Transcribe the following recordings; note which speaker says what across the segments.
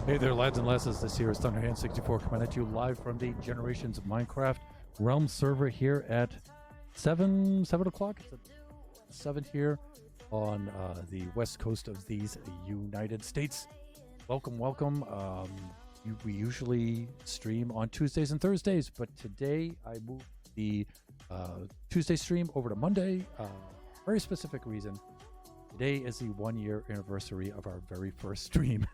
Speaker 1: Hey there, lads and lasses. This here is Thunderhand64 coming at you live from the Generations of Minecraft Realm server here at 7 o'clock. It's 7 here on the west coast of these United States. Welcome. We usually stream on Tuesdays and Thursdays, but today I moved the Tuesday stream over to Monday. Very specific reason. Today is the 1-year anniversary of our very first stream.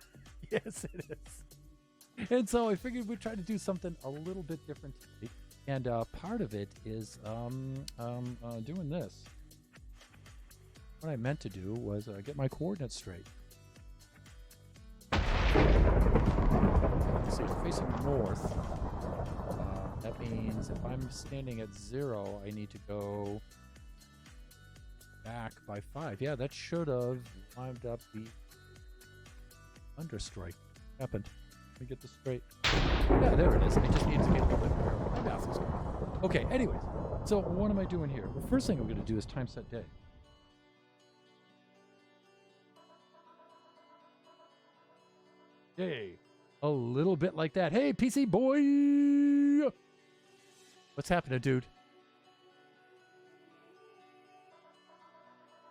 Speaker 1: Yes, it is. And so I figured we'd try to do something a little bit different today. And part of it is doing this. What I meant to do was get my coordinates straight. So facing north. That means if I'm standing at 0, I need to go back by 5. Yeah, that should have climbed up the Understrike. Happened. Let me get this straight. Yeah, there it is. I just need to get a little bit more. My math is good. Okay, anyways. So what am I doing here? The first thing I'm going to do is time set day. Hey, a little bit like that. Hey, PC boy! What's happening, dude?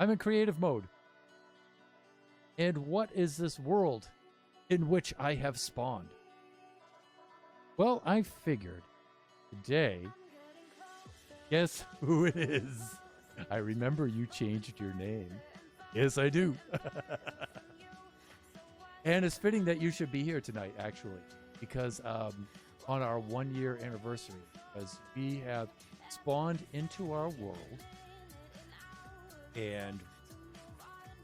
Speaker 1: I'm in creative mode. And what is this world in which I have spawned? Well, I figured today, guess who it is? I remember you changed your name. Yes, I do. And it's fitting that you should be here tonight, actually, because on our 1-year anniversary, because we have spawned into our world, and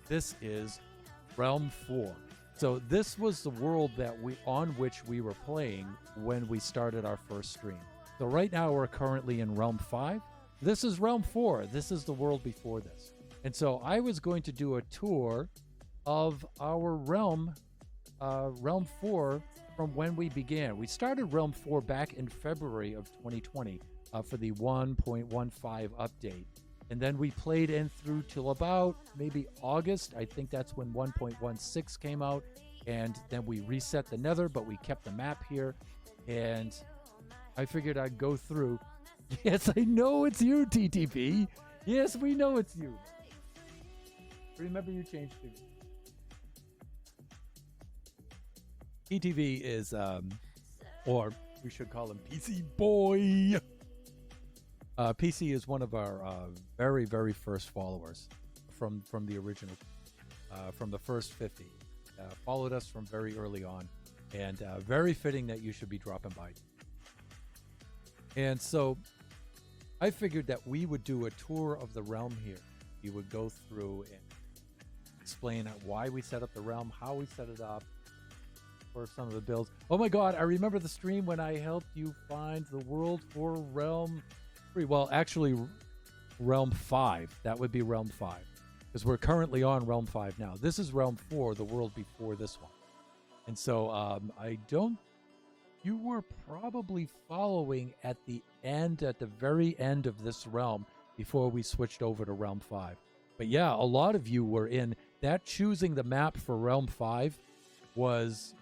Speaker 1: this is Realm 4. So this was the world on which we were playing when we started our first stream. So right now we're currently in Realm 5. This is Realm 4. This is the world before this. And so I was going to do a tour of our Realm 4 from when we began. We started Realm 4 back in February of 2020 for the 1.15 update. And then we played in through till about maybe August. I think that's when 1.16 came out. And then we reset the nether, but we kept the map here. And I figured I'd go through. Yes, I know it's you, TTP. Yes, we know it's you. Remember you changed it. TTV is, or we should call him PC Boy. PC is one of our very, very first followers from the original, from the first 50. Followed us from very early on, and very fitting that you should be dropping by. And so I figured that we would do a tour of the realm here. You would go through and explain why we set up the realm, how we set it up, for some of the builds. Oh my god, I remember the stream when I helped you find the world for Realm 3. Well, actually, Realm 5. That would be Realm 5. Because we're currently on Realm 5 now. This is Realm 4, the world before this one. And so, you were probably following at the very end of this realm before we switched over to Realm 5. But yeah, a lot of you were in. That choosing the map for Realm 5 was,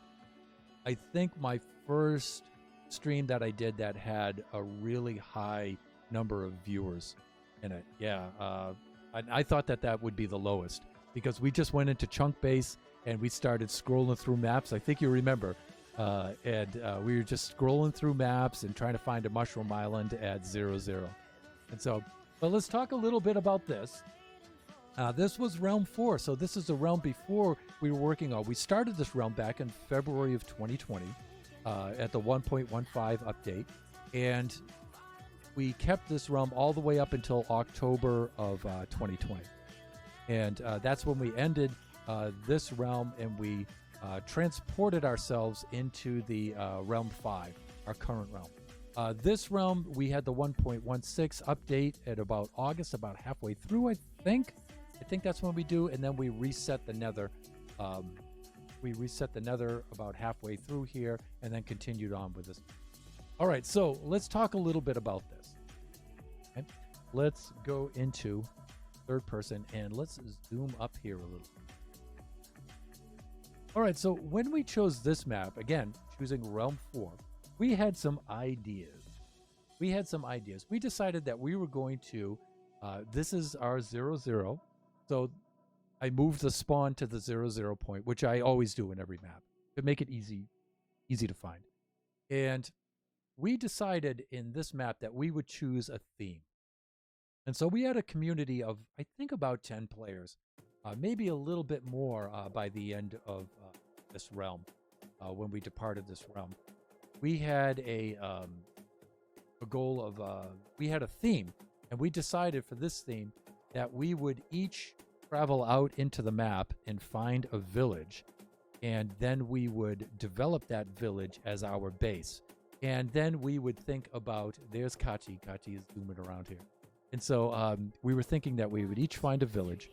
Speaker 1: I think, my first stream that I did that had a really high number of viewers in it. Yeah, I thought that would be the lowest because we just went into chunk base and we started scrolling through maps. I think you remember. And we were just scrolling through maps and trying to find a mushroom island at 00. And so, but let's talk a little bit about this. This was Realm 4, so this is the realm before we were working on. We started this realm back in February of 2020 at the 1.15 update, and we kept this realm all the way up until October of 2020. And that's when we ended this realm, and we transported ourselves into the Realm 5, our current realm. This realm, we had the 1.16 update at about August, about halfway through, I think. I think that's when we do, and then we reset the nether We reset the nether about halfway through here and then continued on with this. All right, so let's talk a little bit about this. Okay? Let's go into third person and let's zoom up here a little. All right, so when we chose this map, again, choosing Realm 4, we had some ideas. We decided that we were going to, this is our 0, so I moved the spawn to the 0 point, which I always do in every map to make it easy to find. And we decided in this map that we would choose a theme. And so we had a community of, I think, about 10 players, maybe a little bit more by the end of this realm, when we departed this realm. We had a goal of, we had a theme, and we decided for this theme that we would each travel out into the map and find a village, and then we would develop that village as our base. And then we would think about, there's Kachi. Kachi is zooming around here. And so we were thinking that we would each find a village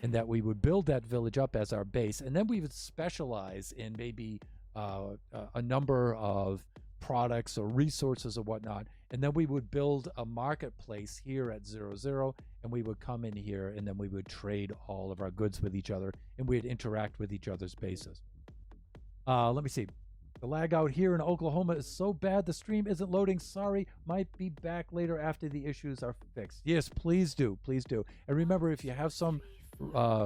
Speaker 1: and that we would build that village up as our base. And then we would specialize in maybe a number of products or resources or whatnot. And then we would build a marketplace here at 0, and we would come in here and then we would trade all of our goods with each other and we'd interact with each other's bases. Let me see. The lag out here in Oklahoma is so bad the stream isn't loading. Sorry, might be back later after the issues are fixed. Yes, please do. Please do. And remember, if you have some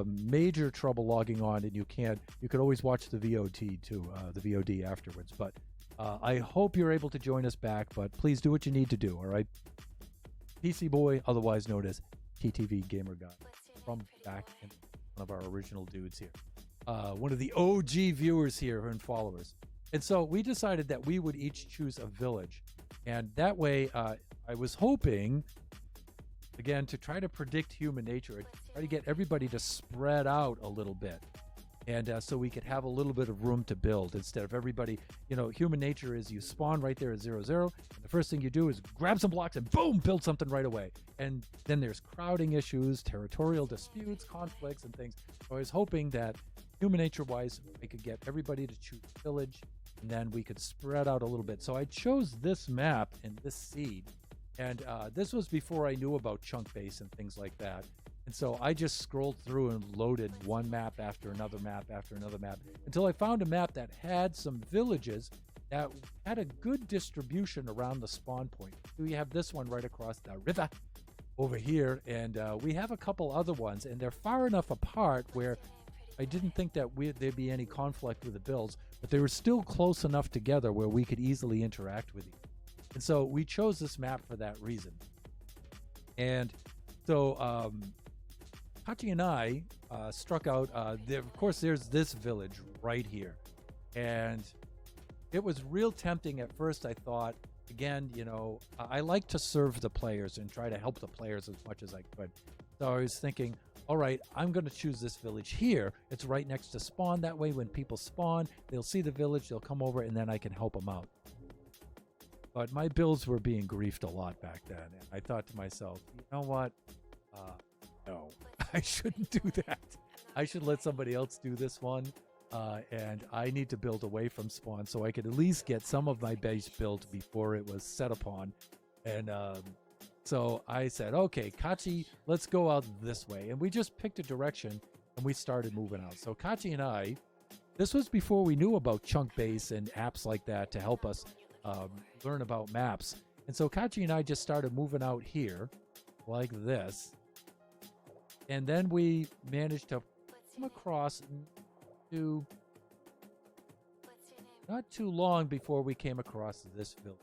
Speaker 1: major trouble logging on and you can't, you could always watch the VOD too, the VOD afterwards. But I hope you're able to join us back, but please do what you need to do, all right? PC Boy, otherwise known as TTV Gamer Guy, from back in one of our original dudes here. One of the OG viewers here and followers. And so we decided that we would each choose a village. And that way, I was hoping, again, to try to predict human nature, try to get everybody to spread out a little bit. And so we could have a little bit of room to build instead of everybody, you know, human nature is you spawn right there at 0, and the first thing you do is grab some blocks and boom, build something right away. And then there's crowding issues, territorial disputes, conflicts, and things. So I was hoping that human nature-wise, we could get everybody to choose a village, and then we could spread out a little bit. So I chose this map and this seed, and this was before I knew about chunk base and things like that. And so I just scrolled through and loaded one map after another map after another map until I found a map that had some villages that had a good distribution around the spawn point. We have this one right across the river over here, and we have a couple other ones, and they're far enough apart where I didn't think that there'd be any conflict with the builds, but they were still close enough together where we could easily interact with each other. And so we chose this map for that reason. And so Hachi and I struck out, of course, there's this village right here. And it was real tempting at first. I thought, again, you know, I like to serve the players and try to help the players as much as I could. So I was thinking, all right, I'm going to choose this village here. It's right next to spawn. That way, when people spawn, they'll see the village, they'll come over, and then I can help them out. But my builds were being griefed a lot back then. And I thought to myself, you know what? No, I shouldn't do that. I should let somebody else do this one. And I need to build away from spawn so I could at least get some of my base built before it was set upon. And so I said, okay, Kachi, let's go out this way. And we just picked a direction and we started moving out. So Kachi and I, this was before we knew about chunk base and apps like that to help us learn about maps. And so Kachi and I just started moving out here like this. And then we managed to come across to not too long before we came across this village.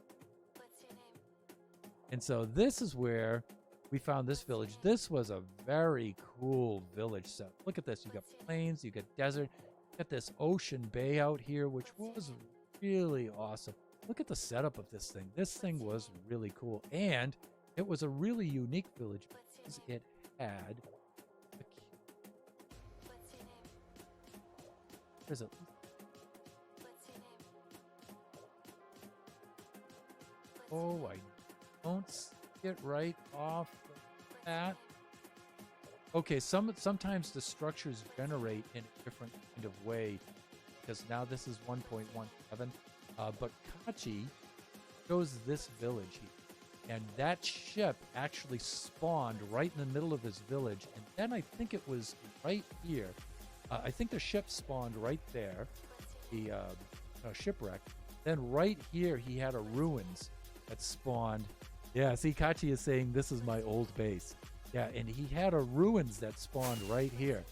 Speaker 1: And so this is where we found this village. This was a very cool village set. Look at this. You got plains, you got desert, you got this ocean bay out here, which was really awesome. Look at the setup of this thing. This thing was really cool. And it was a really unique village because it had There's a Oh, I don't see it right off the bat. Okay, sometimes the structures generate in a different kind of way. because now this is 1.17. But Kachi shows this village here. And that ship actually spawned right in the middle of his village. And then I think it was right here. I think the ship spawned right there, the shipwreck. Then right here, he had a ruins that spawned. Yeah, see, Kachi is saying this is my old base. Yeah, and he had a ruins that spawned right here.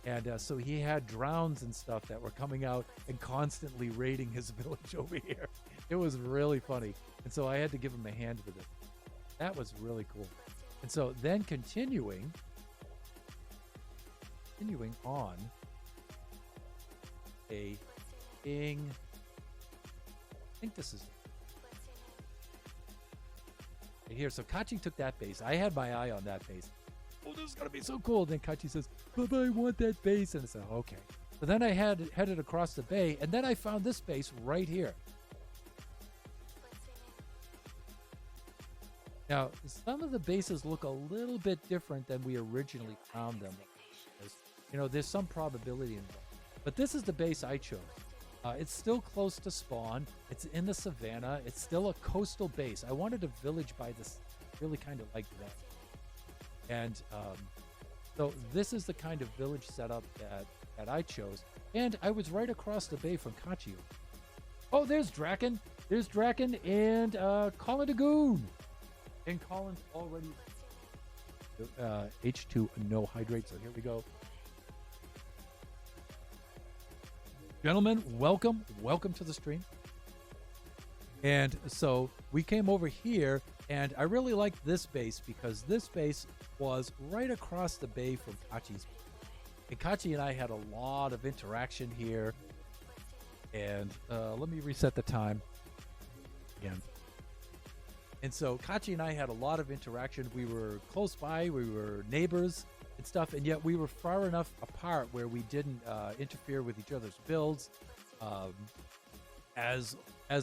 Speaker 1: And so he had drowns and stuff that were coming out and constantly raiding his village over here. It was really funny. And so I had to give him a hand with it. That was really cool. And so then continuing on, a king. I think this is right here. So Kachi took that base. I had my eye on that base. Oh, this is gonna be so cool. And then Kachi says, "But I want that base," and I said, "Okay." So then I headed across the bay, and then I found this base right here. Now, some of the bases look a little bit different than we originally found them. There's some probability in them. But this is the base I chose. It's still close to spawn. It's in the savannah. It's still a coastal base. I wanted a village by this. Really kind of like that. And so this is the kind of village setup that I chose. And I was right across the bay from Kachi. Oh, there's Draken. There's Draken and Colin Dagoon. And Colin's already H2 no hydrate. So here we go. Gentlemen, welcome to the stream. And so we came over here, and I really liked this base because this base was right across the bay from Kachi's. And Kachi and I had a lot of interaction here. And let me reset the time again. And so Kachi and I had a lot of interaction. We were close by, we were neighbors and stuff, and yet we were far enough apart where we didn't interfere with each other's builds. As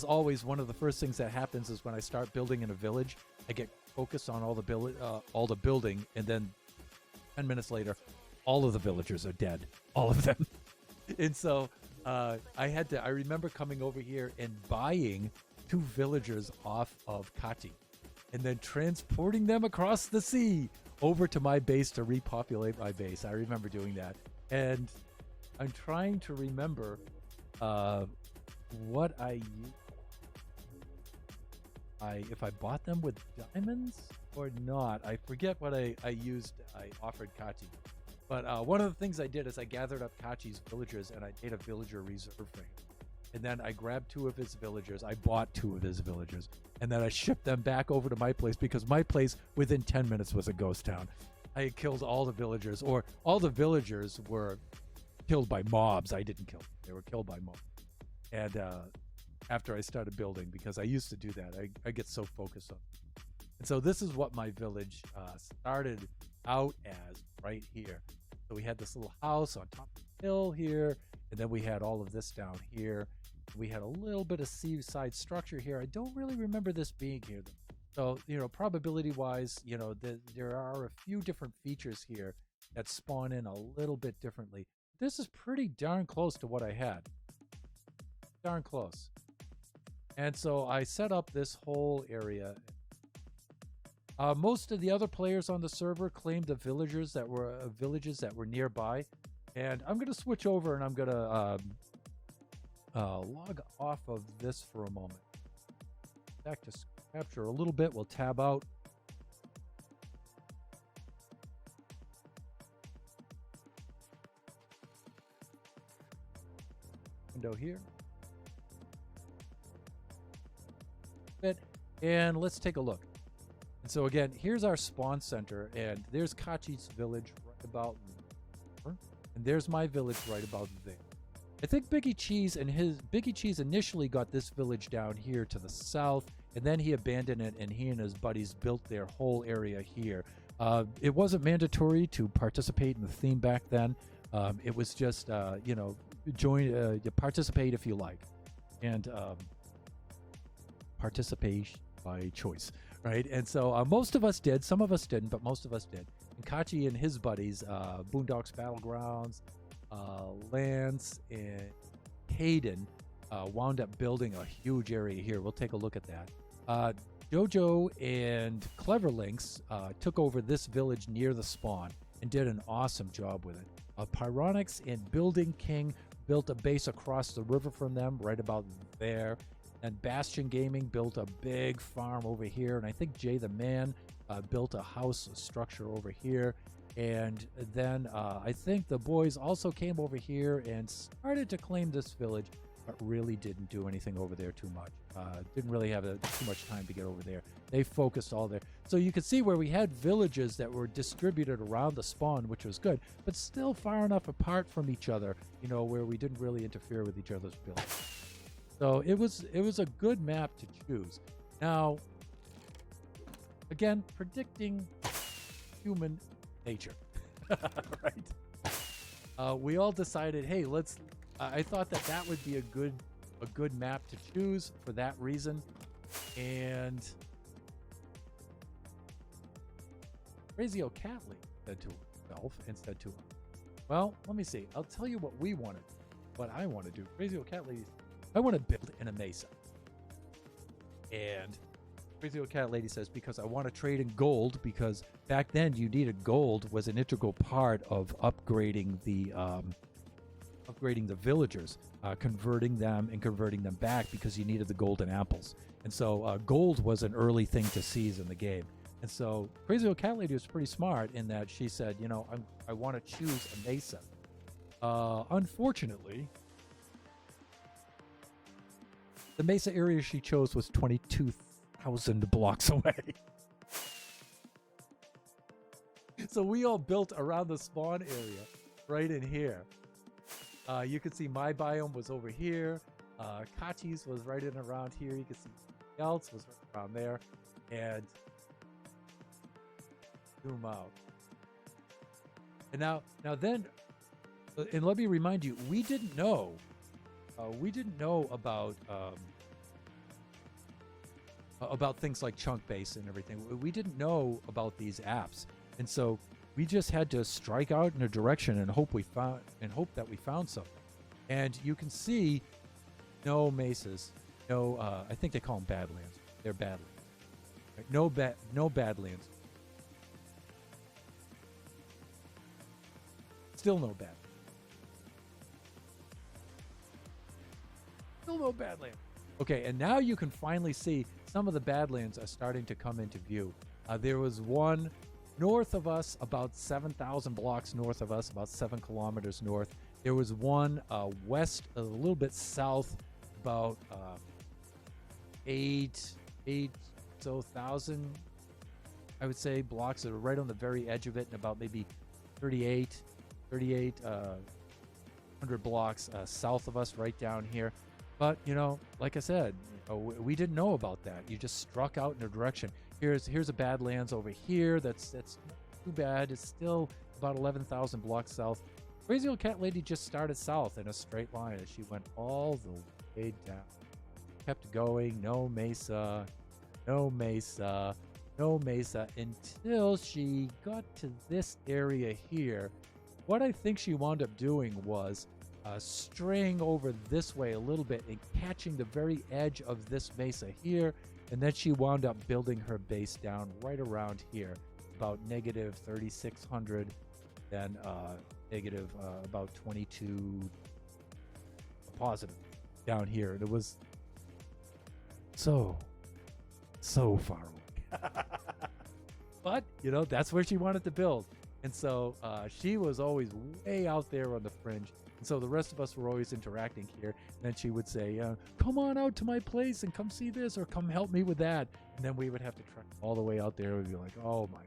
Speaker 1: always, one of the first things that happens is when I start building in a village, I get focused on all the building, and then 10 minutes later, all of the villagers are dead, all of them. And so I remember coming over here and buying 2 villagers off of Kachi, and then transporting them across the sea over to my base to repopulate my base. I remember doing that, and I'm trying to remember what I used. If I bought them with diamonds or not. I forget what I used. I offered Kachi, but one of the things I did is I gathered up Kachi's villagers and I made a villager reserve for him. And then I grabbed 2 of his villagers. I bought 2 of his villagers. And then I shipped them back over to my place because my place within 10 minutes was a ghost town. I had killed all the villagers, or all the villagers were killed by mobs. I didn't kill them. They were killed by mobs. And after I started building, because I used to do that, I get so focused on it. And so this is what my village started out as right here. So we had this little house on top of the hill here, and then we had all of this down here. We had a little bit of seaside structure here. I don't really remember this being here, though. So, probability-wise, there are a few different features here that spawn in a little bit differently. This is pretty darn close to what I had. Darn close. And so I set up this whole area. Most of the other players on the server claimed the villages that were nearby. And I'm going to switch over and I'm going to log off of this for a moment. Back to capture a little bit. We'll tab out. Window here. And let's take a look. And so again, here's our spawn center, and there's Kachi's village right about there. And there's my village right about there. I think Biggie Cheese initially got this village down here to the south, and then he abandoned it, and he and his buddies built their whole area here. It wasn't mandatory to participate in the theme back then. It was just, participate if you like. And participation by choice, right? And so most of us did. Some of us didn't, but most of us did. And Kachi and his buddies, Boondocks Battlegrounds, Lance, and Caden wound up building a huge area here. We'll take a look at that. Jojo and Cleverlinks took over this village near the spawn and did an awesome job with it. Pyronics and Building King built a base across the river from them, right about there. And Bastion Gaming built a big farm over here. And I think Jay the Man built a house structure over here. And then I think the boys also came over here and started to claim this village, but really didn't do anything over there too much. Didn't really have too much time to get over there. They focused all there. So you can see where we had villages that were distributed around the spawn, which was good, but still far enough apart from each other, you know, where we didn't really interfere with each other's builds. So it was a good map to choose. Now, again, predicting human nature, right? We all decided, hey, let's. I thought that would be a good map to choose for that reason, and Crazy O'Catley said to himself and said to him, "Well, let me see. I'll tell you what we wanted, what I want to do. Crazy O'Catley, I want to build in a mesa." And Crazy Old Cat Lady says, because I want to trade in gold, because back then you needed gold was an integral part of upgrading the villagers, converting them back, because you needed the golden apples. And so gold was an early thing to seize in the game. And so Crazy Old Cat Lady was pretty smart in that she said, you know, I want to choose a mesa. Unfortunately, the mesa area she chose was 22,000 blocks away. So we all built around the spawn area right in here. You can see my biome was over here. Kachi's was right in around here. You can see something else was right around there. And zoom out. And now then, and let me remind you, we didn't know about things like chunk base and everything. We didn't know about these apps, and so we just had to strike out in a direction and hope that we found something. And you can see no mesas, no I think they call them badlands. They're badlands. Right? No badlands. Still no badlands. Still no badlands. Okay, and now you can finally see some of the badlands are starting to come into view. There was one north of us, about 7,000 blocks north of us, about 7 kilometers north. There was one west, a little bit south, about 8,000, I would say, blocks that are right on the very edge of it, and about maybe 3,800 blocks south of us, right down here. But, you know, like I said, we didn't know about that. You just struck out in a direction. Here's a Badlands over here. That's not too bad. It's still about 11,000 blocks south. Crazy Old Cat Lady just started south in a straight line as she went all the way down. Kept going, no mesa, no mesa, no mesa, until she got to this area here. What I think she wound up doing was straying over this way a little bit and catching the very edge of this mesa here, and then she wound up building her base down right around here, about negative 3,600, then negative about 22 positive down here. And it was so far away. But, you know, that's where she wanted to build. And so she was always way out there on the fringe. And so the rest of us were always interacting here. And then she would say, come on out to my place and come see this, or come help me with that. And then we would have to trek all the way out there. We'd be like, oh my.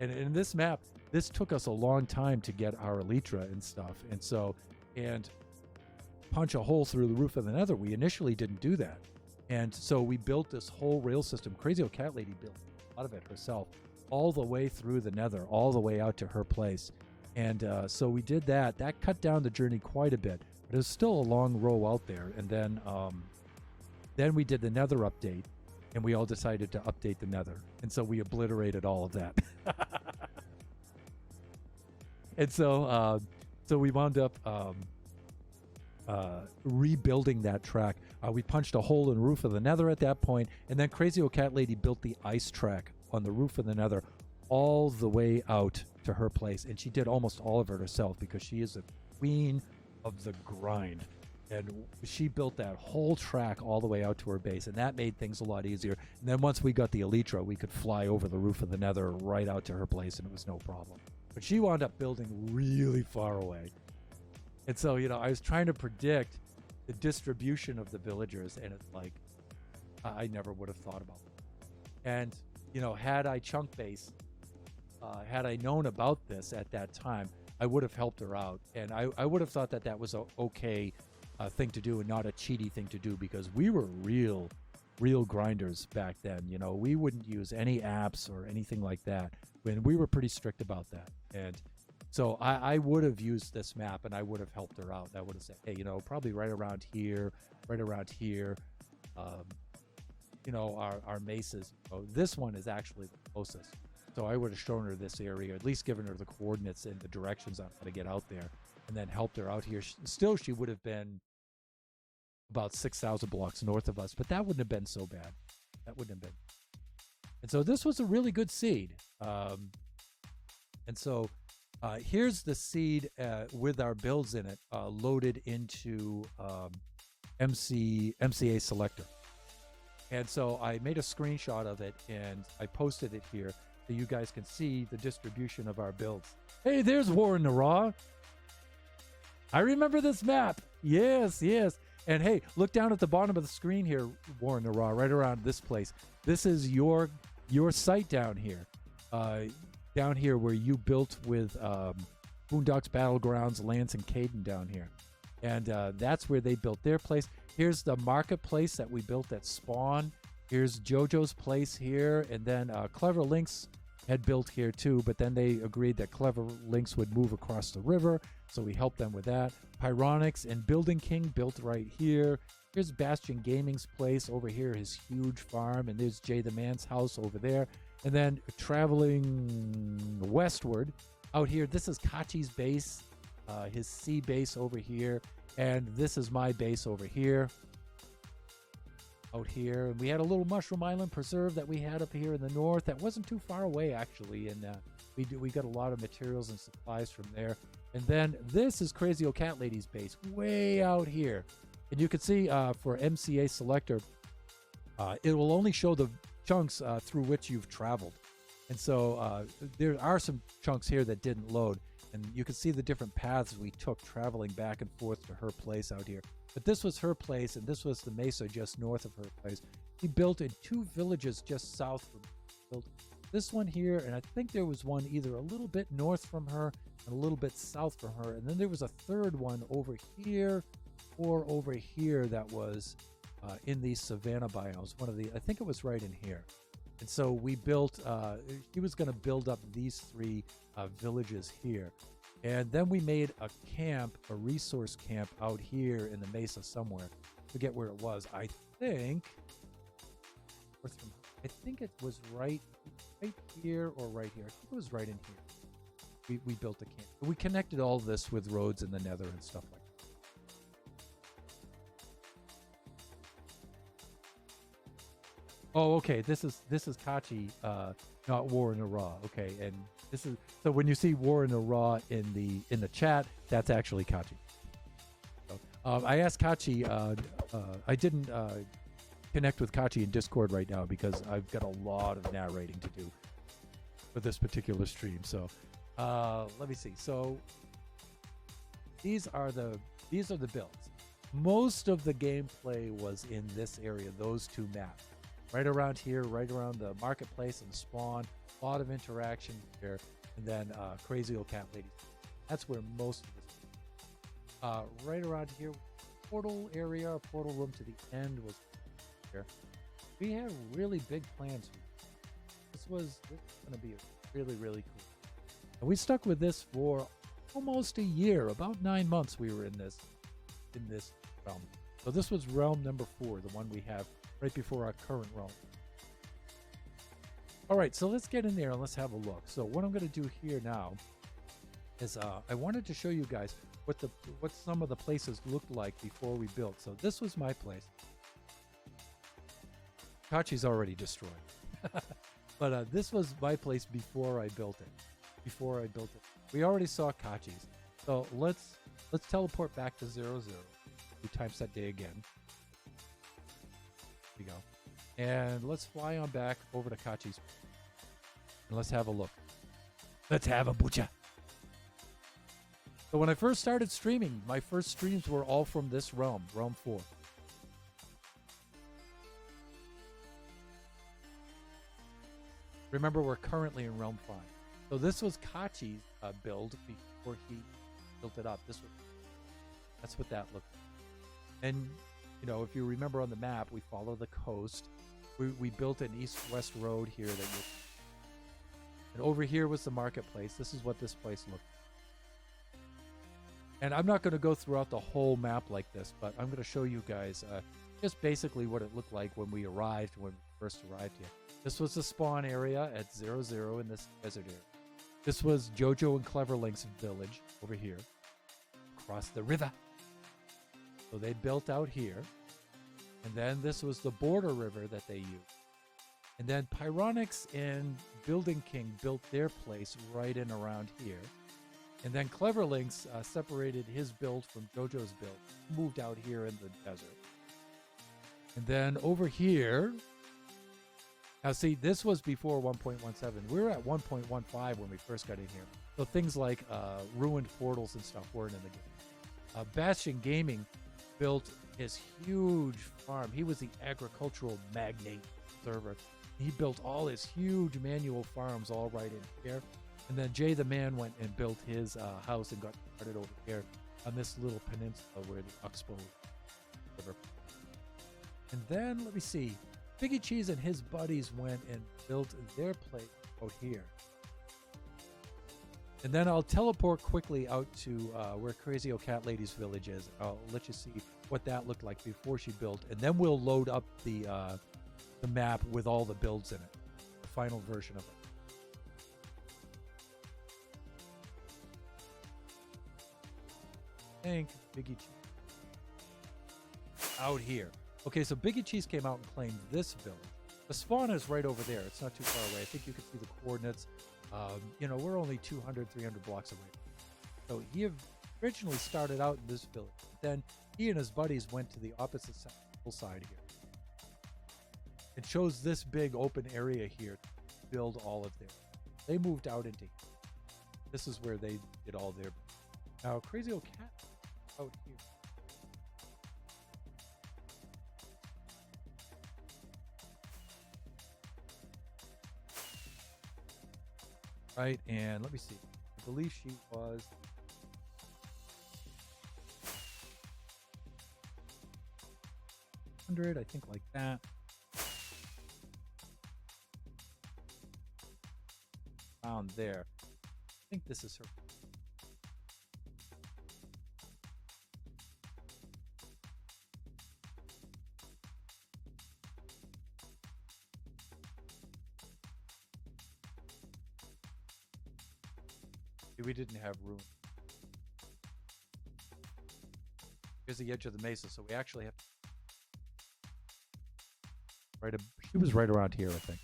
Speaker 1: And in this map, this took us a long time to get our Elytra and stuff. And so, and punch a hole through the roof of the Nether. We initially didn't do that. And so we built this whole rail system. Crazy Old Cat Lady built a lot of it herself, all the way through the Nether, all the way out to her place. And so we did that. That cut down the journey quite a bit, but it was still a long row out there. And then we did the Nether update, and we all decided to update the Nether. And so we obliterated all of that. And so we wound up rebuilding that track. We punched a hole in the roof of the Nether at that point, and then Crazy Old Cat Lady built the ice track on the roof of the Nether all the way out to her place, and she did almost all of it herself because she is a queen of the grind. And she built that whole track all the way out to her base, and that made things a lot easier. And then once we got the Elytra, we could fly over the roof of the Nether right out to her place, and it was no problem. But she wound up building really far away. And so, I was trying to predict the distribution of the villagers, and it's like, I never would have thought about it. And, had I chunk base, had I known about this at that time, I would have helped her out. And I would have thought that that was a okay thing to do and not a cheaty thing to do, because we were real grinders back then. We wouldn't use any apps or anything like that. And we were pretty strict about that. And so I would have used this map, and I would have helped her out. I would have said, hey, probably right around here, our mesas. This one is actually the closest. So I would have shown her this area, at least given her the coordinates and the directions on how to get out there, and then helped her out here. Still, she would have been about 6,000 blocks north of us, but that wouldn't have been so bad. That wouldn't have been. And so this was a really good seed. And so here's the seed with our builds in it, loaded into MCA selector. And so I made a screenshot of it, and I posted it here so you guys can see the distribution of our builds. Hey, there's War in the Raw. I remember this map. Yes. And hey, look down at the bottom of the screen here, War in the Raw, right around this place. This is your site down here. Down here where you built with Boondocks Battlegrounds, Lance, and Caden down here. And that's where they built their place. Here's the marketplace that we built at Spawn. Here's JoJo's place here. And then Clever Links had built here too, but then they agreed that Clever Links would move across the river, so we helped them with that. Pyronics and Building King built right here. Here's Bastion Gaming's place over here, his huge farm, and there's Jay the Man's house over there. And then traveling westward, out here, this is Kachi's base, his sea base over here, and this is my base over here. Out here, and we had a little Mushroom Island preserve that we had up here in the north that wasn't too far away actually, and we got a lot of materials and supplies from there. And then this is Crazy Old Cat Lady's base way out here, and you can see for MCA selector, it will only show the chunks through which you've traveled, and so there are some chunks here that didn't load, and you can see the different paths we took traveling back and forth to her place out here. But this was her place, and this was the mesa just north of her place. He built in 2 villages just south from her. Built this one here, and I think there was one either a little bit north from her and a little bit south from her, and then there was a third one over here or over here that was in these savanna biomes. I think it was right in here. And so we built, he was going to build up these 3 villages here. And then we made a camp, a resource camp out here in the mesa somewhere. Forget where it was. I think it was right here or right here. I think it was right in here. We built a camp. We connected all this with roads in the Nether and stuff like that. Oh, okay. This is Kachi, not War in the Raw. Okay, and this is so when you see War in the Raw in the chat, that's actually Kachi. So, I asked Kachi. I didn't connect with Kachi in Discord right now because I've got a lot of narrating to do for this particular stream. So let me see. So these are the builds. Most of the gameplay was in this area, those 2 maps. Right around here, right around the marketplace and the spawn, a lot of interaction here, and then Crazy Old Cat Lady. That's where most of this. Right around here, portal area, portal room to the end was here. We had really big plans. This was going to be really, really cool. And we stuck with this for almost a year, about 9 months. We were in this realm. So this was realm number 4, the one we have right before our current realm. All right, so let's get in there and let's have a look. So what I'm going to do here now is I wanted to show you guys what some of the places looked like before we built. So this was my place. Kachi's already destroyed. But this was my place before I built it. We already saw Kachi's. So let's teleport back to 0, 0. We times that day again. There we go. And let's fly on back over to Kachi's. And let's have a look. Let's have a butcha. So when I first started streaming, my first streams were all from this realm, Realm 4. Remember, we're currently in Realm 5. So this was Kachi's build before he built it up. That's what that looked like. And, you know, if you remember on the map, we follow the coast. We built an east-west road here and over here was the marketplace. This is what this place looked like. And I'm not going to go throughout the whole map like this, but I'm going to show you guys just basically what it looked like when we first arrived here. This was the spawn area at 0, 0 in this desert area. This was Jojo and Cleverlink's village over here, across the river. So they built out here. And then this was the border river that they used. And then Pyronix and Building King built their place right in around here. And then Cleverlinks separated his build from Jojo's build, moved out here in the desert. And then over here, now see, this was before 1.17. We were at 1.15 when we first got in here. So things like ruined portals and stuff weren't in the game. Bastion Gaming built his huge farm. He was the agricultural magnate server. He built all his huge manual farms all right in here. And then Jay the Man went and built his house and got started over here on this little peninsula where the Oxbow River. And then, let me see, Biggie Cheese and his buddies went and built their place out here. And then I'll teleport quickly out to where Crazy Old Cat Lady's village is. I'll let you see what that looked like before she built. And then we'll load up the map with all the builds in it. The final version of it. Thank Biggie Cheese. Out here. Okay, so Biggie Cheese came out and claimed this village. The spawn is right over there. It's not too far away. I think you can see the coordinates. You know, we're only 200, 300 blocks away. So he originally started out in this village. Then he and his buddies went to the opposite side here. It shows this big open area here to build all of their. They moved out into here. This is where they did all their. Now, Crazy Old Cat out here. Right, and let me see. I believe she was 100, I think, like that. Found there. I think this is her. We didn't have room. Here's the edge of the mesa, so we actually have she was right around here, I think.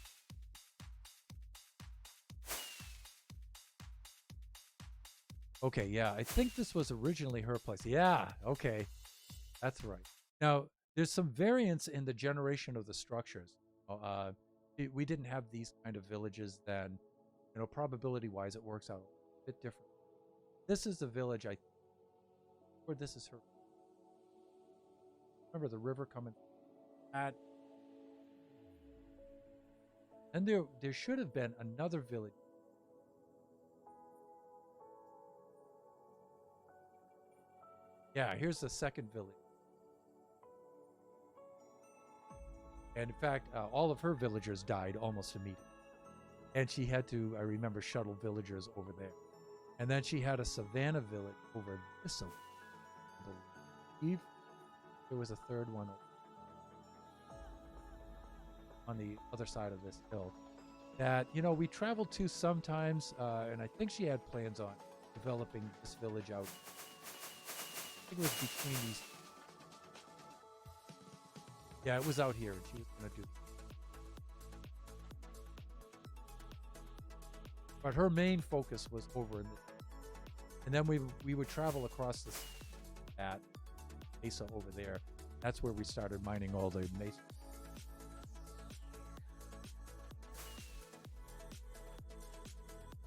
Speaker 1: Okay, yeah, I think this was originally her place. Yeah, okay. That's right. Now, there's some variance in the generation of the structures. We didn't have these kind of villages then. You know, probability-wise, it works out a bit different. This is the village, or this is her. Remember the river coming at. And there should have been another village. Yeah, here's the second village. And in fact, all of her villagers died almost immediately. And she had to, I remember, shuttle villagers over there. And then she had a savannah village over this way. I believe there was a third one on the other side of this hill that, you know, we traveled to sometimes, and I think she had plans on developing this village out. I think it was between these. Yeah, it was out here, and she was going to do. But her main focus was over in the. And then we would travel across this at mesa over there. That's where we started mining all the mesa.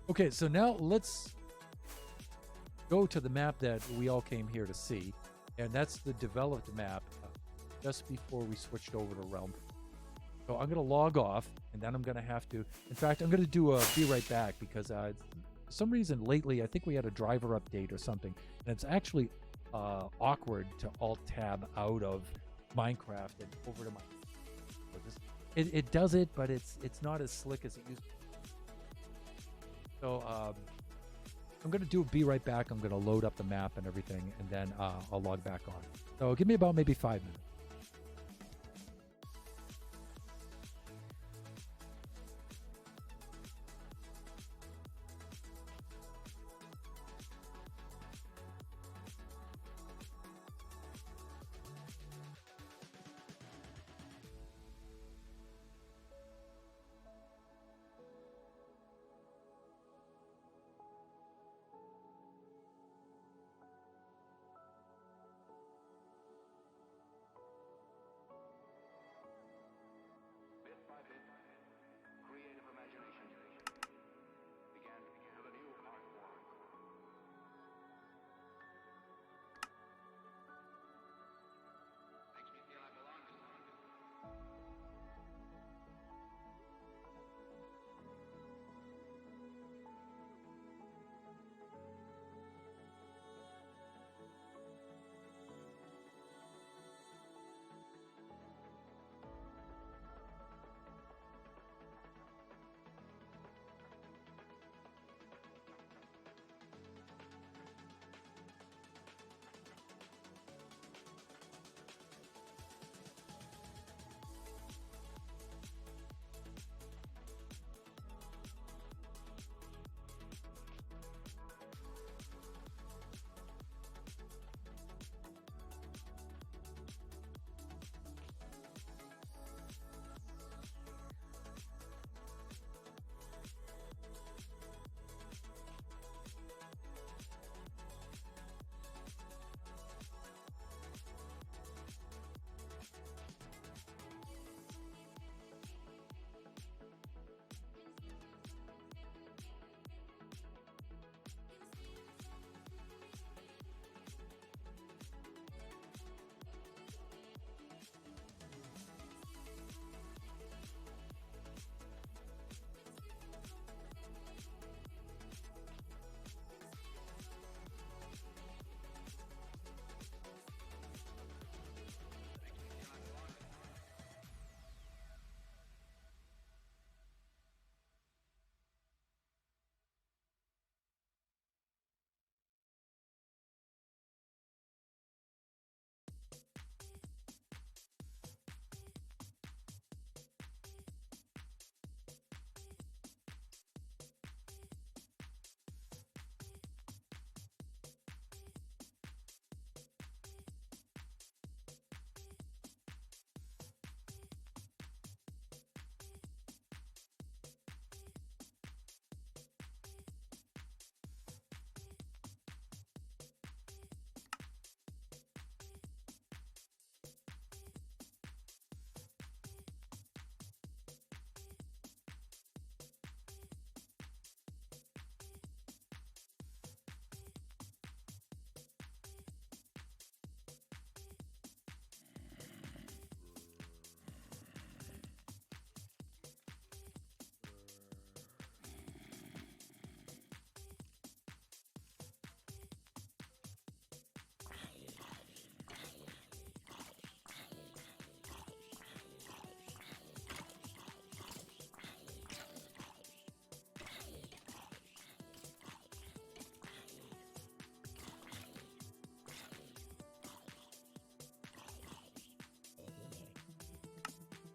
Speaker 1: Okay, so now let's go to the map that we all came here to see, and that's the developed map just before we switched over to Realm. So I'm going to log off, and then I'm going to have to... In fact, I'm going to do a be right back because for some reason lately, I think we had a driver update or something, and it's actually awkward to alt-tab out of Minecraft and over to my... It does it, but it's not as slick as it used to be. So I'm going to do a be right back. I'm going to load up the map and everything, and then I'll log back on. So give me about maybe 5 minutes.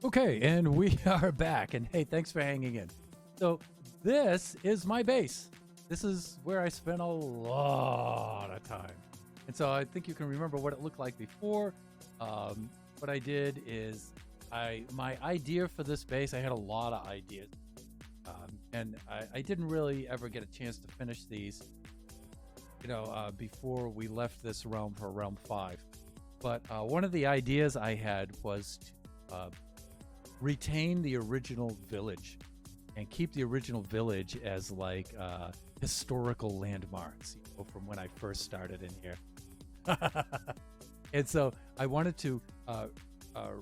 Speaker 1: Okay, and we are back. And hey, thanks for hanging in. So this is my base. this is where I spent a lot of time. And so I think you can remember what it looked like before. What I did is my idea for this base, I had a lot of ideas. And I didn't really ever get a chance to finish these, before we left this realm for Realm 5. But one of the ideas I had was to retain the original village and keep the original village as like historical landmarks, from when I first started in here. And so I wanted to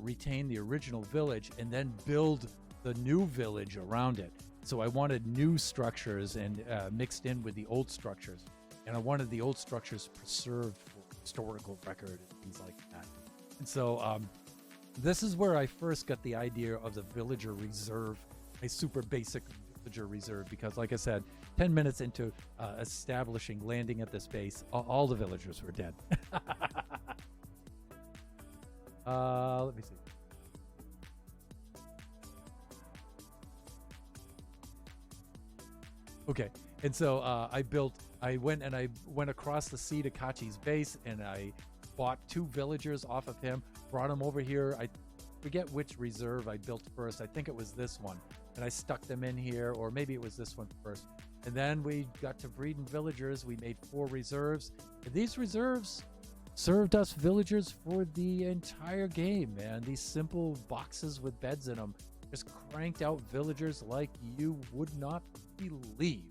Speaker 1: retain the original village and then build the new village around it. So I wanted new structures and mixed in with the old structures. And I wanted the old structures preserved for historical record and things like that. And so this is where I first got the idea of the villager reserve, a super basic villager reserve, because like I said, 10 minutes into establishing landing at this base, all the villagers were dead. Let me see. Okay, and so I went across the sea to Kachi's base, and I bought 2 villagers off of him, brought them over here. I forget which reserve I built first. I think it was this one, and I stuck them in here, or maybe it was this one first. And then we got to breeding villagers. We made 4 reserves, and these reserves served us villagers for the entire game, man. These simple boxes with beds in them just cranked out villagers like you would not believe.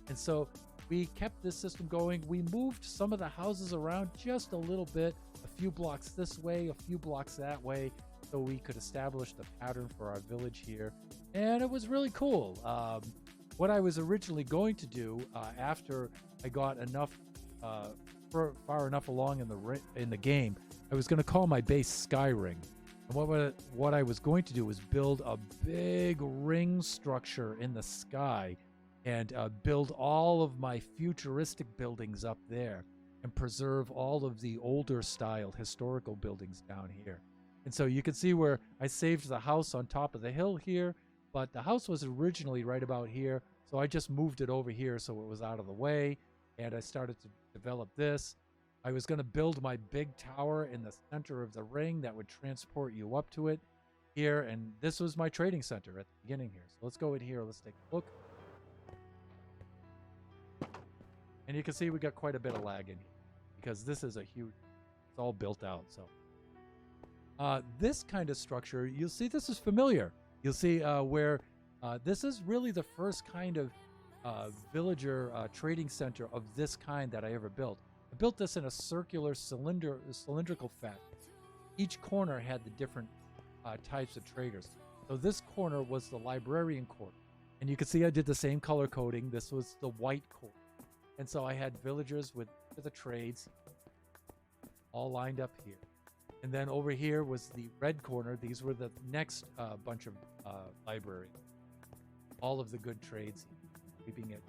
Speaker 1: And so we kept this system going. We moved some of the houses around just a little bit, a few blocks this way, a few blocks that way, so we could establish the pattern for our village here. And it was really cool. What I was originally going to do after I got enough far enough along in the game, I was going to call my base Skyring. And what I was going to do was build a big ring structure in the sky and build all of my futuristic buildings up there and preserve all of the older style historical buildings down here. And so you can see where I saved the house on top of the hill here, but the house was originally right about here. So I just moved it over here so it was out of the way, and I started to develop this. I was going to build my big tower in the center of the ring that would transport you up to it here, and this was my trading center at the beginning here. So let's go in here, let's take a look. And you can see we got quite a bit of lag in here because this is a huge, it's all built out. So this kind of structure, you'll see this is familiar. You'll see where this is really the first kind of villager trading center of this kind that I ever built. I built this in a circular cylindrical fashion. Each corner had the different types of traders. So this corner was the librarian corner. And you can see I did the same color coding. This was the white corner. And so I had villagers with the trades all lined up here. And then over here was the red corner. These were the next bunch of library. All of the good trades. Keeping it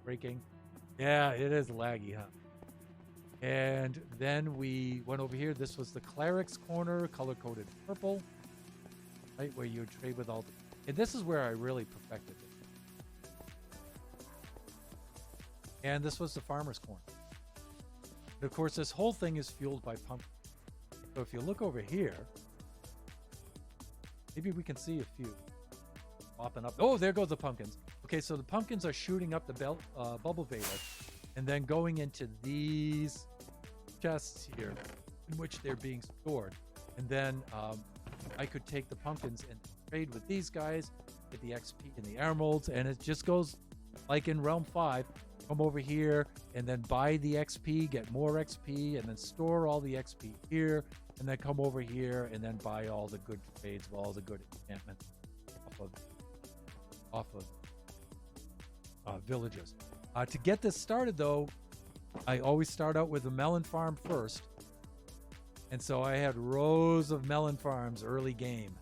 Speaker 1: breaking. Yeah, it is laggy, huh? And then we went over here. This was the cleric's corner, color-coded purple. Right, where you would trade with all the... And this is where I really perfected it. And this was the farmer's corner. And of course, this whole thing is fueled by pumpkins. So if you look over here, maybe we can see a few popping up. Oh, there goes the pumpkins. Okay, so the pumpkins are shooting up the bubble beta and then going into these chests here in which they're being stored. And then I could take the pumpkins and trade with these guys, get the XP and the emeralds, and it just goes like in Realm 5. Come over here and then buy the XP, get more XP, and then store all the XP here, and then come over here and then buy all the good trades, all the good enchantments off of villages. To get this started, though, I always start out with a melon farm first. And so I had rows of melon farms early game.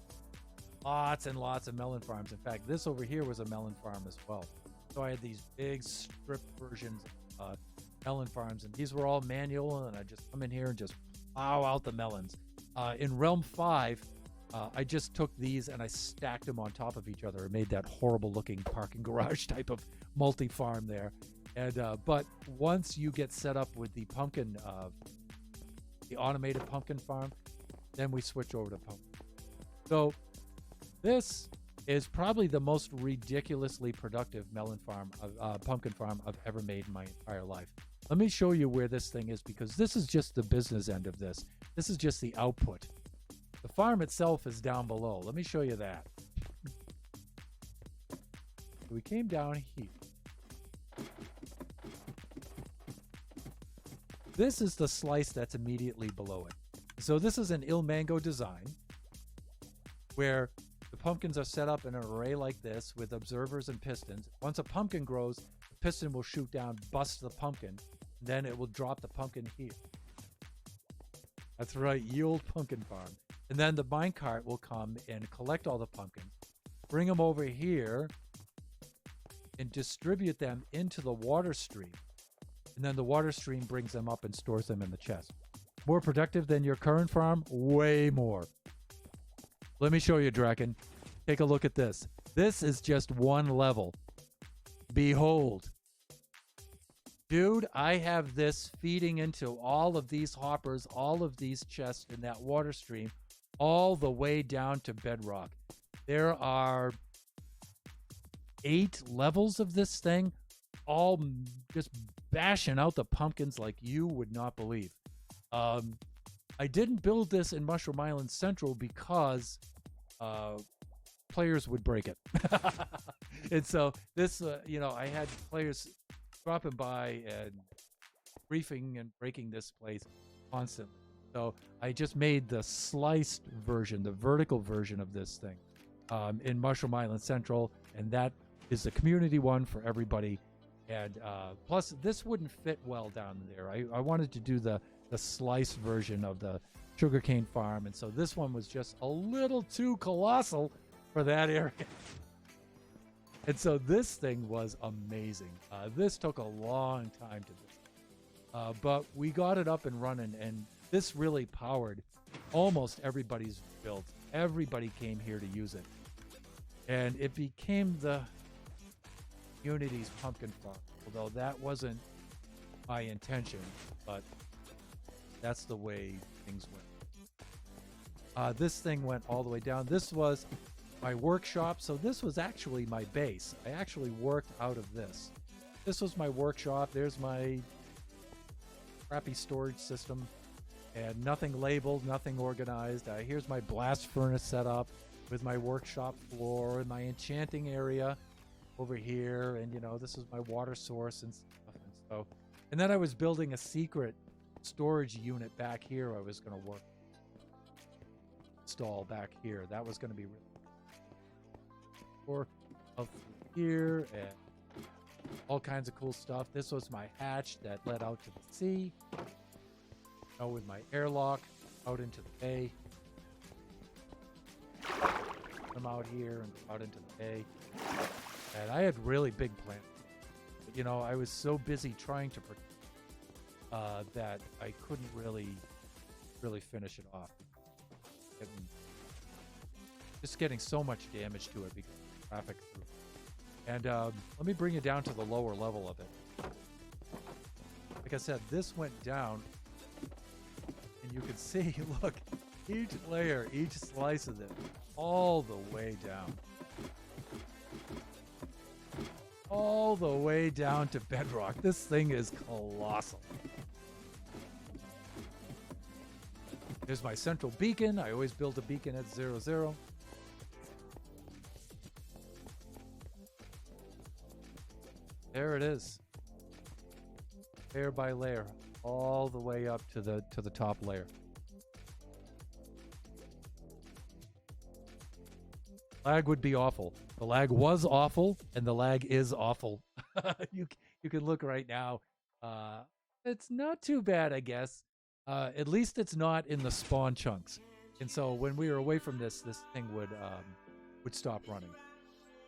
Speaker 1: Lots and lots of melon farms. In fact, this over here was a melon farm as well. So I had these big strip versions of melon farms, and these were all manual, and I just come in here and just plow out the melons. In Realm 5, I just took these and I stacked them on top of each other. It made that horrible looking parking garage type of multi-farm there. And but once you get set up with the pumpkin, the automated pumpkin farm, then we switch over to pumpkin. So this is probably the most ridiculously productive melon farm, pumpkin farm I've ever made in my entire life. Let me show you where this thing is, because this is just the business end of this. This is just the output. The farm itself is down below. Let me show you that. We came down here. This is the slice that's immediately below it. So this is an Il Mango design where the pumpkins are set up in an array like this with observers and pistons. Once a pumpkin grows, the piston will shoot down, bust the pumpkin, then it will drop the pumpkin here. That's right, yield pumpkin farm. And then the minecart will come and collect all the pumpkins, bring them over here, and distribute them into the water stream. And then the water stream brings them up and stores them in the chest. More productive than your current farm? Way more. Let me show you, Draken. Take a look at this. This is just one level. Behold. Dude, I have this feeding into all of these hoppers, all of these chests in that water stream, all the way down to bedrock. There are 8 levels of this thing, all just bashing out the pumpkins like you would not believe. I didn't build this in Mushroom Island Central because players would break it. And so this, I had players dropping by and briefing and breaking this place constantly. So I just made the sliced version, the vertical version of this thing in Mushroom Island Central, and that is the community one for everybody. And plus, this wouldn't fit well down there. I wanted to do the sliced version of the sugarcane farm, and so this one was just a little too colossal for that area. And so this thing was amazing. This took a long time to do, but we got it up and running, and this really powered almost everybody's build. Everybody came here to use it, and it became the community's pumpkin farm. Although that wasn't my intention, but that's the way things went. This thing went all the way down. This was my workshop, so this was actually my base. I actually worked out of this. This was my workshop. There's my crappy storage system, and nothing labeled, nothing organized. Here's my blast furnace set up with my workshop floor and my enchanting area over here, and this is my water source and stuff. And then I was building a secret storage unit back here. I was going to install back here. That was going to be really up here, and all kinds of cool stuff. This was my hatch that led out to the sea. With my airlock out into the bay. Come out here and out into the bay. And I had really big plans. But, I was so busy trying to that I couldn't really finish it off. Just getting so much damage to it because of traffic through. And let me bring you down to the lower level of it. Like I said, this went down, and you can see, look, each layer, each slice of it, all the way down. All the way down to bedrock. This thing is colossal. There's my central beacon. I always build a beacon at 0, 0. There it is. Layer by layer, all the way up to the top layer. Lag would be awful. The lag was awful, and the lag is awful. You can look right now. It's not too bad, I guess. At least it's not in the spawn chunks. And so when we were away from this thing would stop running.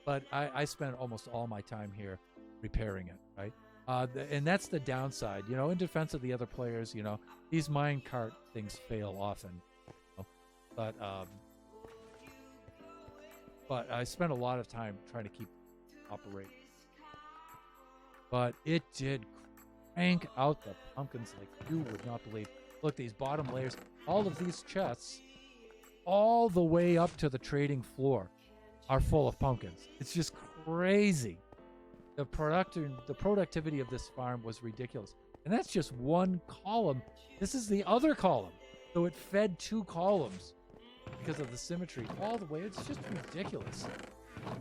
Speaker 1: But I spent almost all my time here repairing it, right? And that's the downside, in defense of the other players. These minecart things fail often, but I spent a lot of time trying to keep operating. but it did crank out the pumpkins like you would not believe. Look, these bottom layers, all of these chests, all the way up to the trading floor, are full of pumpkins. It's just crazy. The productivity of this farm was ridiculous. And that's just one column. This is the other column. So it fed two columns because of the symmetry all the way. It's just ridiculous.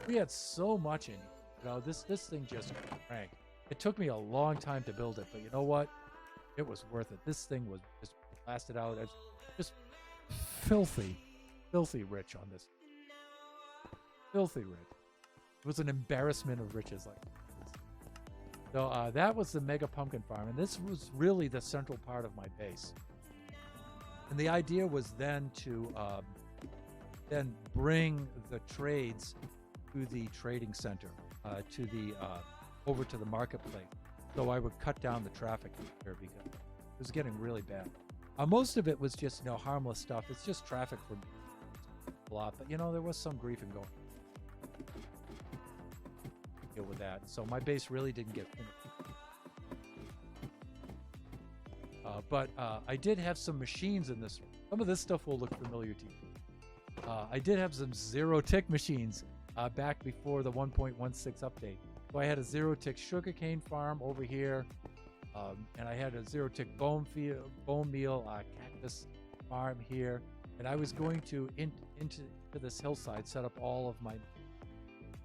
Speaker 1: We had so much in it. You know, this thing just cranked. It took me a long time to build it, but you know what? It was worth it. This thing was just blasted out. It's just filthy rich on this. Filthy rich. It was an embarrassment of riches. Like, so that was the Mega Pumpkin Farm, and this was really the central part of my base. And the idea was then to then bring the trades to the trading center, to the over to the marketplace. So I would cut down the traffic here because it was getting really bad. Most of it was just, you know, harmless stuff. It's just traffic from a lot, but you know, there was some grief in going. Deal with that. So my base really didn't get finished. But I did have some machines in this. Some of this stuff will look familiar to you. I did have some zero-tick machines back before the 1.16 update. So I had a zero-tick sugarcane farm over here, and I had a zero-tick bone meal cactus farm here. And I was going to into this hillside set up all of my.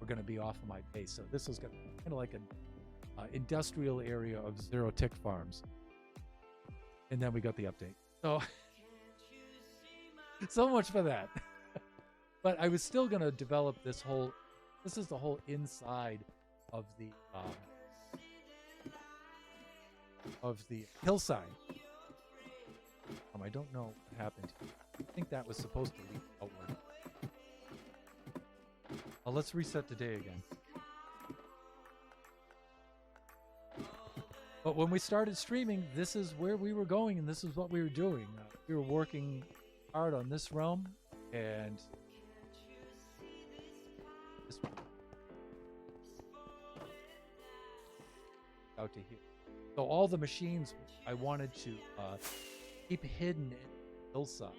Speaker 1: We're going to be off of my base, so this was kind of like an industrial area of zero-tick farms. And then we got the update. So, so much for that. But I was still going to develop this whole. This is the whole inside of the hillside. I don't know what happened. I think that was supposed to lead outward. Let's reset the day again. But when we started streaming, this is where we were going, and this is what we were doing. We were working hard on this realm, and this one. Out to here. So all the machines I wanted to keep hidden in the hillside.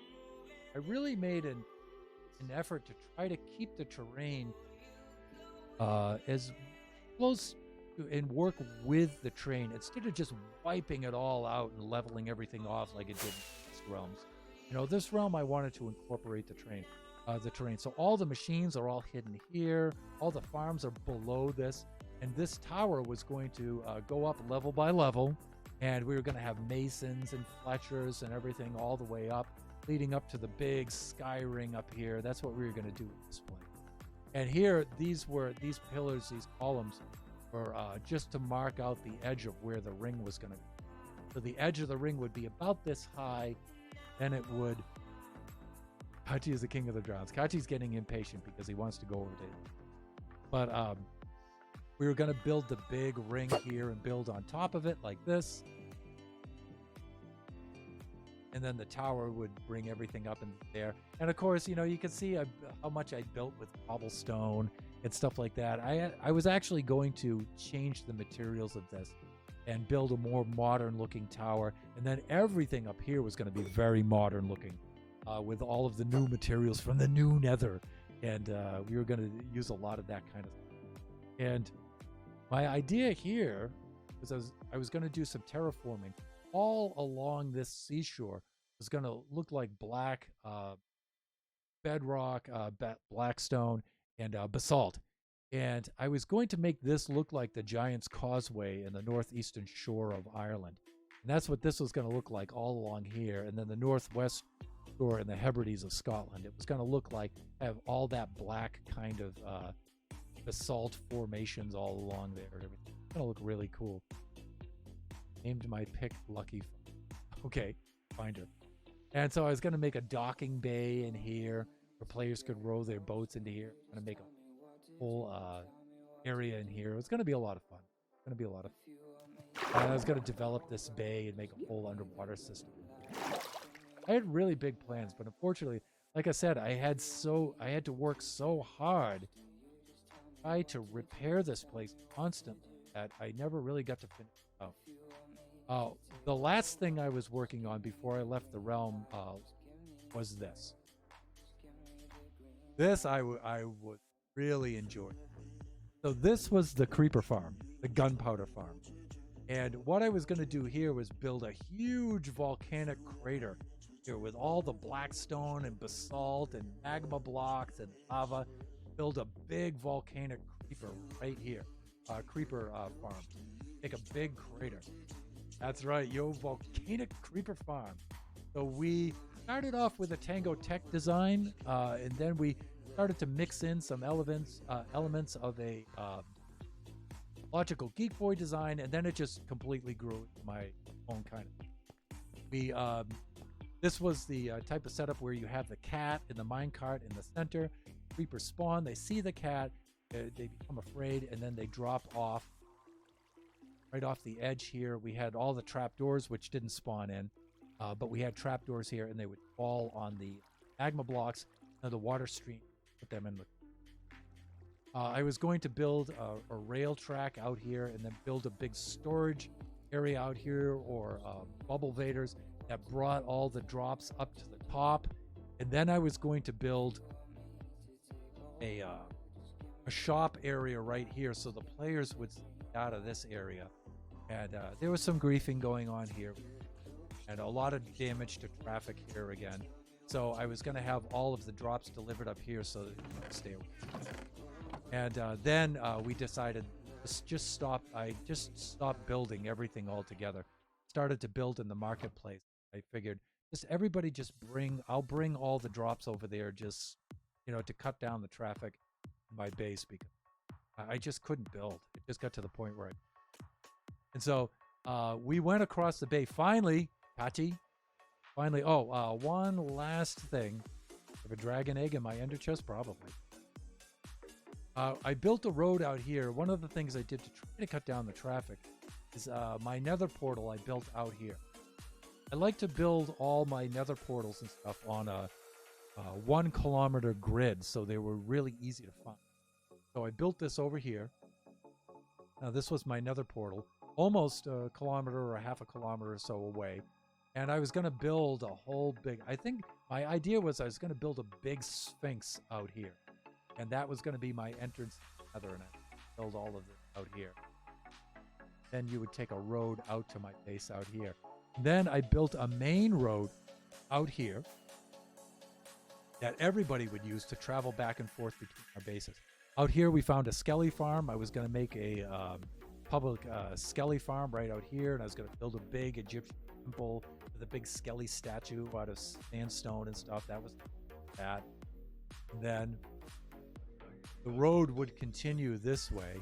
Speaker 1: I really made an effort to try to keep the terrain as close to and work with the terrain instead of just wiping it all out and leveling everything off like it did in past realms. You know, this realm I wanted to incorporate the terrain. So all the machines are all hidden here. All the farms are below this. And this tower was going to go up level by level. And we were going to have masons and fletchers and everything all the way up, leading up to the big sky ring up here. That's what we were going to do with this place. And here, these pillars, these columns, were just to mark out the edge of where the ring was going to be. So the edge of the ring would be about this high. Then it would. Kachi is the king of the drowns. Kachi's getting impatient because he wants to go over there. But we were going to build the big ring here and build on top of it like this. And then the tower would bring everything up in there. And of course, you know, you can see how much I built with cobblestone and stuff like that. I was actually going to change the materials of this and build a more modern looking tower. And then everything up here was going to be very modern looking with all of the new materials from the new nether. And we were going to use a lot of that kind of stuff. And my idea here was I was going to do some terraforming all along this seashore. It was going to look like black bedrock, black stone, and basalt. And I was going to make this look like the Giant's Causeway in the northeastern shore of Ireland. And that's what this was going to look like all along here. And then the northwest shore in the Hebrides of Scotland. It was going to look like, have all that black kind of basalt formations all along there and everything. It's going to look really cool. Named my pick Lucky. Okay, find her. And so I was going to make a docking bay in here where players could row their boats into here. I'm going to make a whole area in here. It was going to be a lot of fun. It's going to be a lot of fun. And I was going to develop this bay and make a whole underwater system. I had really big plans, but unfortunately, like I said, I had to work so hard to try to repair this place constantly that I never really got to finish. The last thing I was working on before I left the realm was this. This I would really enjoy. So this was the creeper farm, the gunpowder farm. And what I was going to do here was build a huge volcanic crater here with all the black stone and basalt and magma blocks and lava. Build a big volcanic creeper right here, creeper farm. Make a big crater. That's right, yo, volcanic creeper farm. So we started off with a Tango Tech design, and then we started to mix in some elements of a Logical Geek Boy design, and then it just completely grew into my own kind of. This was the type of setup where you have the cat and the minecart in the center. Creepers spawn, they see the cat, they become afraid, and then they drop off right off the edge here. We had all the trapdoors, which didn't spawn in, but we had trapdoors here, and they would fall on the magma blocks and the water stream, put them in the. I was going to build a rail track out here and then build a big storage area out here, or bubble vaders that brought all the drops up to the top. And then I was going to build a shop area right here so the players would see out of this area. And there was some griefing going on here and a lot of damage to traffic here again. So I was going to have all of the drops delivered up here so that you could stay away. And then we decided just stop. I just stopped building everything altogether. Started to build in the marketplace. I figured everybody I'll bring all the drops over there, just, to cut down the traffic in my base, because I just couldn't build. It just got to the point where and so we went across the bay. Finally, Patty. Finally, one last thing. I have a dragon egg in my ender chest, probably. I built a road out here. One of the things I did to try to cut down the traffic is my nether portal I built out here. I like to build all my nether portals and stuff on a 1 kilometer grid, so they were really easy to find. So I built this over here. Now this was my nether portal, almost a kilometer or a half a kilometer or so away. And I was going to build a whole big, I think my idea was I was going to build a big sphinx out here. And that was going to be my entrance to the nether, and I build all of it out here. Then you would take a road out to my base out here. Then I built a main road out here that everybody would use to travel back and forth between our bases. Out here we found a skelly farm. I was going to make a public skelly farm right out here, and I was going to build a big Egyptian temple with a big skelly statue out of sandstone and stuff. That was that. And then the road would continue this way,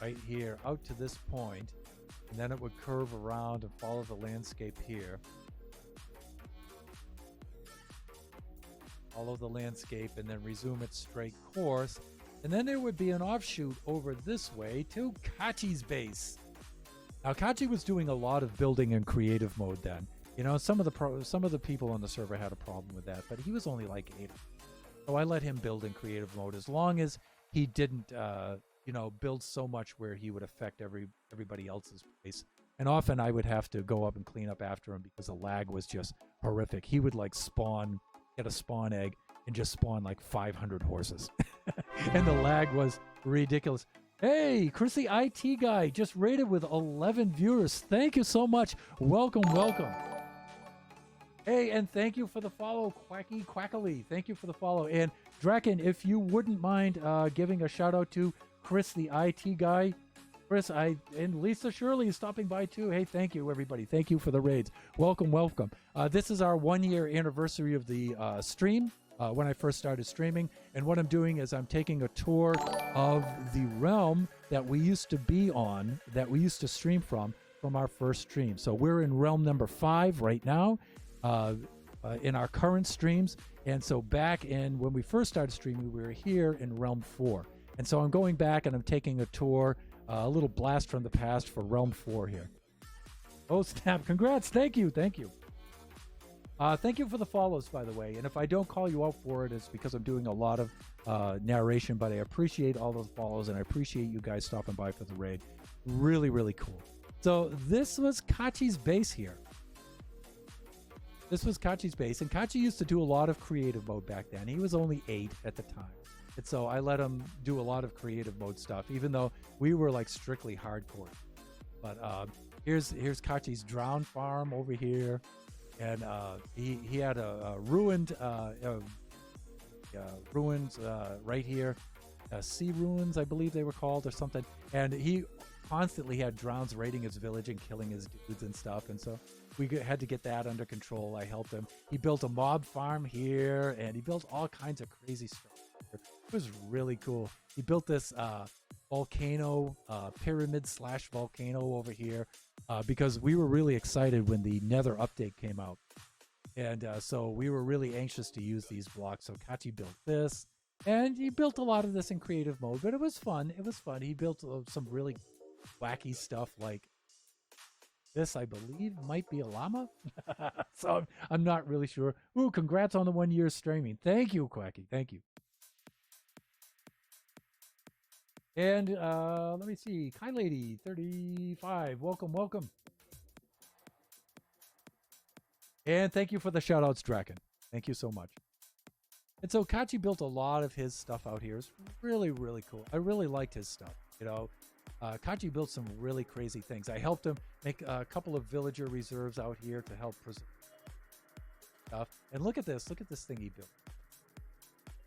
Speaker 1: right here, out to this point, and then it would curve around and follow the landscape here. Follow the landscape and then resume its straight course. And then there would be an offshoot over this way to Kachi's base. Now, Kachi was doing a lot of building in creative mode then. Some of the people on the server had a problem with that, but he was only like 8. So I let him build in creative mode as long as he didn't, build so much where he would affect everybody else's base. And often I would have to go up and clean up after him because the lag was just horrific. He would get a spawn egg and just spawn like 500 horses. And the lag was ridiculous. Hey, Chrissy IT guy just rated with 11 viewers. Thank you so much. Welcome. Hey, and thank you for the follow, Quackily. Thank you for the follow. And Draken, if you wouldn't mind giving a shout out to Chris, the IT guy. Chris, and Lisa Shirley is stopping by too. Hey, thank you, everybody. Thank you for the raids. Welcome. This is our 1-year anniversary of the stream, when I first started streaming. And what I'm doing is I'm taking a tour of the realm that we used to be on, that we used to stream from our first stream. So we're in realm number 5 right now. In our current streams. And so back in when we first started streaming, we were here in realm 4. And so I'm going back and I'm taking a tour, a little blast from the past for realm 4 here. Oh, snap. Congrats. Thank you. Thank you for the follows, by the way. And if I don't call you out for it, it's because I'm doing a lot of narration, but I appreciate all those follows and I appreciate you guys stopping by for the raid. Really, really cool. So this was Kachi's base here. This was Kachi's base, and Kachi used to do a lot of creative mode back then. He was only 8 at the time. And so I let him do a lot of creative mode stuff, even though we were like strictly hardcore. But here's Kachi's drowned farm over here. And he had a ruined ruins right here, sea ruins, I believe they were called, or something. And he constantly had drowns raiding his village and killing his dudes and stuff. And so we had to get that under control. I helped him. He built a mob farm here, and he built all kinds of crazy stuff. It was really cool. He built this volcano, pyramid / volcano over here, because we were really excited when the Nether update came out. And so we were really anxious to use these blocks. So Kachi built this, and he built a lot of this in creative mode, but it was fun. It was fun. He built some really wacky stuff like this, I believe, might be a llama. So I'm not really sure. Ooh, congrats on the 1 year streaming. Thank you, Quacky. Thank you. And let me see. Kai Lady 35. Welcome, welcome. And thank you for the shout outs, Draken. Thank you so much. And so Kachi built a lot of his stuff out here. It's really, really cool. I really liked his stuff. You know, Kachi built some really crazy things. I helped him make a couple of villager reserves out here to help preserve stuff. And look at this. Look at this thing he built.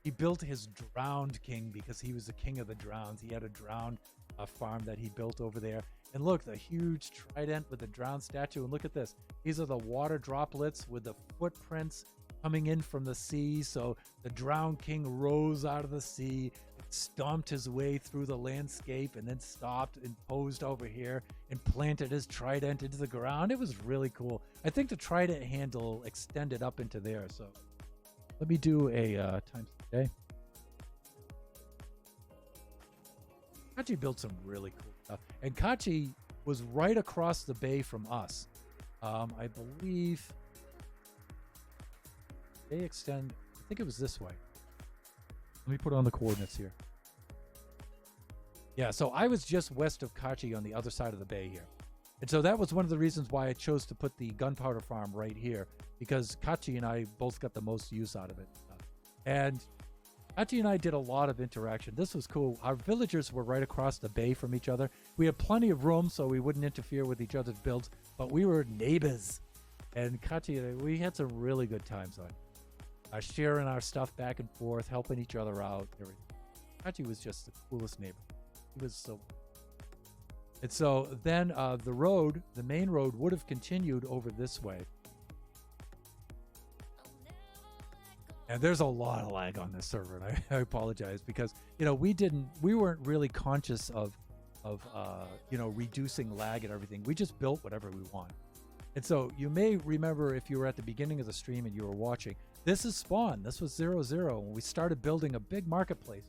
Speaker 1: He built his drowned king because he was the king of the drowns. He had a drowned farm that he built over there. And look, the huge trident with the drowned statue. And look at this. These are the water droplets with the footprints coming in from the sea. So the drowned king rose out of the sea, stomped his way through the landscape, and then stopped and posed over here and planted his trident into the ground. It was really cool. I think the trident handle extended up into there. So let me do a times today. Kachi built some really cool stuff. And Kachi was right across the bay from us. I believe they extend, I think it was this way. Let me put on the coordinates here. Yeah, so I was just west of Kachi on the other side of the bay here. And so that was one of the reasons why I chose to put the gunpowder farm right here, because Kachi and I both got the most use out of it. And Kachi and I did a lot of interaction. This was cool. Our villagers were right across the bay from each other. We had plenty of room so we wouldn't interfere with each other's builds, but we were neighbors. And Kachi and I, we had some really good times on sharing our stuff back and forth, helping each other out. Kachi was just the coolest neighbor. He was so... And so then the main road would have continued over this way. And there's a lot of lag on this server, and I apologize because, you know, we weren't really conscious of you know, reducing lag and everything. We just built whatever we want. And so you may remember if you were at the beginning of the stream and you were watching, this is Spawn. This was 0-0 when we started building a big marketplace.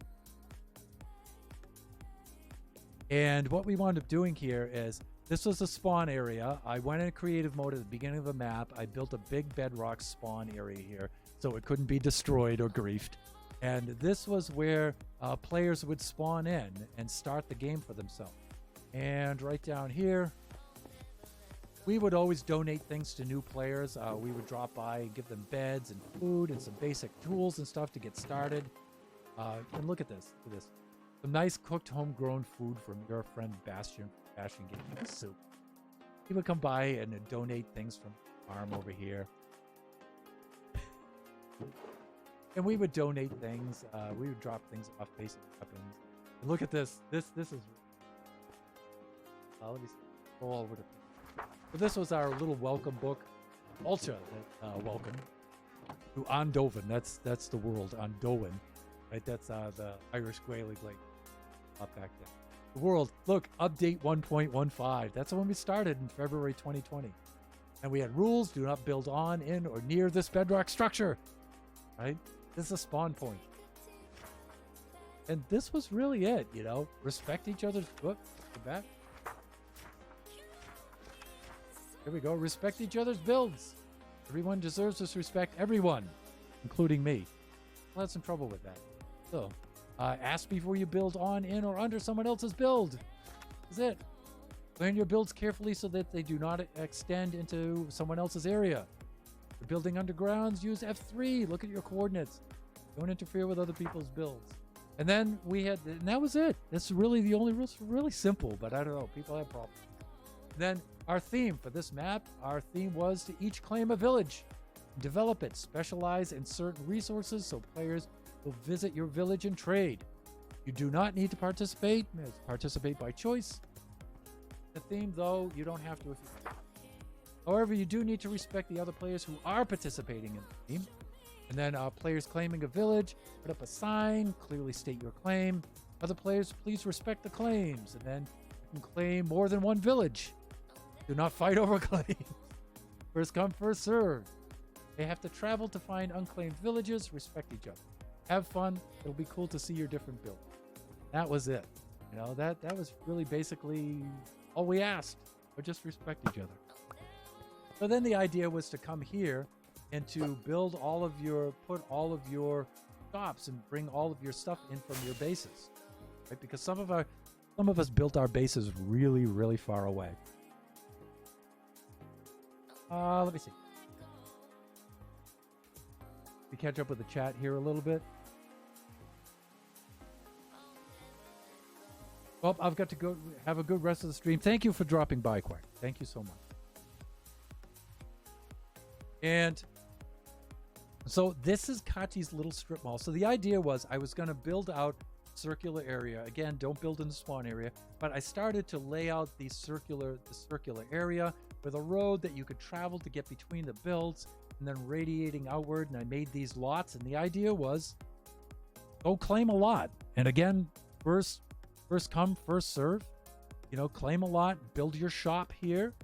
Speaker 1: And what we wound up doing here is, this was a spawn area. I went in creative mode at the beginning of the map. I built a big bedrock spawn area here so it couldn't be destroyed or griefed. And this was where players would spawn in and start the game for themselves. And right down here, we would always donate things to new players. We would drop by and give them beds and food and some basic tools and stuff to get started. And look at this. Look at this. Some nice cooked homegrown food from your friend Bastion Gaming Soup. He would come by and donate things from the farm over here. And we would donate things. We would drop things off basic weapons. And look at this. This is... let me go all over to... So this was our little welcome book. Ultra welcome to Andovan. That's the world, Andovan. Right? That's the Irish Gaelic like up back there. The world, look, update 1.15. That's when we started in February 2020. And we had rules: do not build on, in, or near this bedrock structure. Right? This is a spawn point. And this was really it, you know? Respect each other's... Whoop, go back. Here we go. Respect each other's builds. Everyone deserves this respect. Everyone, including me. I'll have some trouble with that. So, ask before you build on, in, or under someone else's build. That's it. Plan your builds carefully so that they do not extend into someone else's area. If you're building undergrounds, use F3. Look at your coordinates. Don't interfere with other people's builds. And then and that was it. That's really the only rules. Really simple, but I don't know. People have problems. Then our theme for this map, our theme was to each claim a village, develop it, specialize in certain resources so players will visit your village and trade. You do not need to participate by choice. The theme, though, you don't have to if you want. However, you do need to respect the other players who are participating in the theme. And then players claiming a village, put up a sign, clearly state your claim. Other players, please respect the claims. And then you can claim more than one village. Do not fight over claims. First come, first serve. They have to travel to find unclaimed villages, respect each other. Have fun. It'll be cool to see your different builds. That was it. You know, that was really basically all we asked. Or just respect each other. So then the idea was to come here and to put all of your shops and bring all of your stuff in from your bases. Right? Because some of us built our bases really, really far away. Let me see. We catch up with the chat here a little bit. Well, I've got to go. Have a good rest of the stream. Thank you for dropping by, Quack. Thank you so much. And so this is Kachi's little strip mall. So the idea was I was going to build out circular area. Again, don't build in the spawn area. But I started to lay out the circular area with a road that you could travel to get between the builds and then radiating outward. And I made these lots. And the idea was go claim a lot. And again, first come, first serve. You know, claim a lot, build your shop here.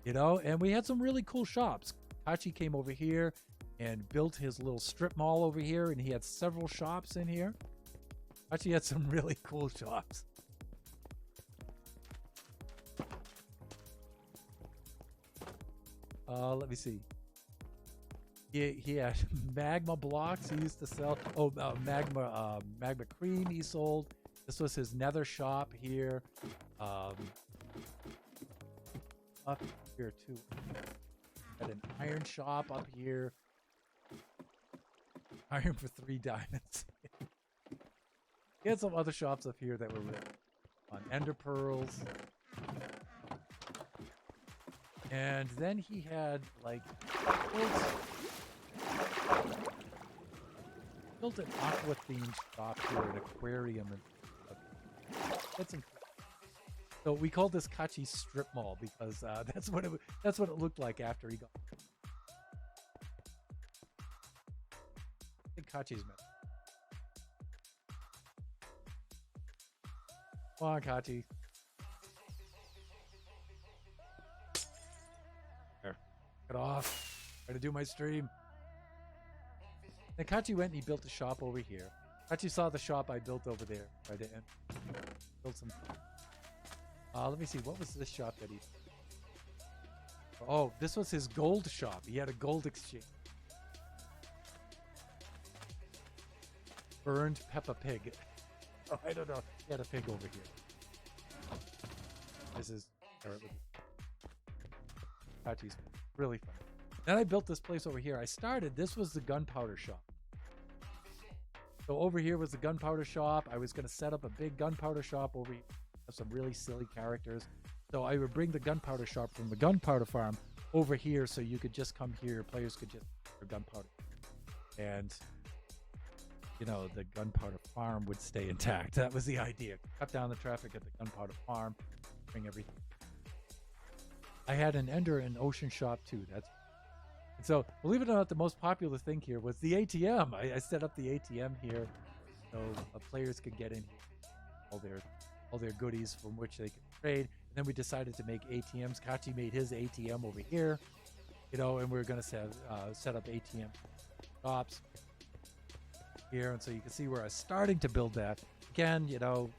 Speaker 1: You know, and we had some really cool shops. Kachi came over here and built his little strip mall over here, and he had several shops in here. Kachi had some really cool shops. Let me see. He had magma blocks he used to sell. Oh, magma cream he sold. This was his nether shop here. Up here too. Had an iron shop up here. Iron for 3 diamonds. He had some other shops up here that were really fun. Ender pearls. And then he had like built an aqua themed shop here, an aquarium, and that's incredible. So we called this Kachi's strip mall because that's what it looked like after he got. I think Kachi's met. Come on, Kachi. There. Get off. Try to do my stream. Then Kachi went and he built a shop over here. Kachi saw the shop I built over there. Tried to build some. Let me see. What was this shop that he... Oh, this was his gold shop. He had a gold exchange. Burned Peppa Pig. Oh, I don't know. He had a pig over here. This is... Kachi's really fun. Then I built this place over here. This was the gunpowder shop. So over here was the gunpowder shop. I was going to set up a big gunpowder shop over here. Have some really silly characters. So I would bring the gunpowder shop from the gunpowder farm over here so you could just come here. Players could just their gunpowder. And, you know, the gunpowder farm would stay intact. That was the idea. Cut down the traffic at the gunpowder farm. Bring everything. I had an Ender and Ocean shop too. And so, believe it or not, the most popular thing here was the ATM. I set up the ATM here so players could get in here, all their goodies from which they could trade. And then we decided to make ATMs. Kachi made his ATM over here, you know, and we were going to set up ATM shops here. And so you can see where I was starting to build that. Again, you know,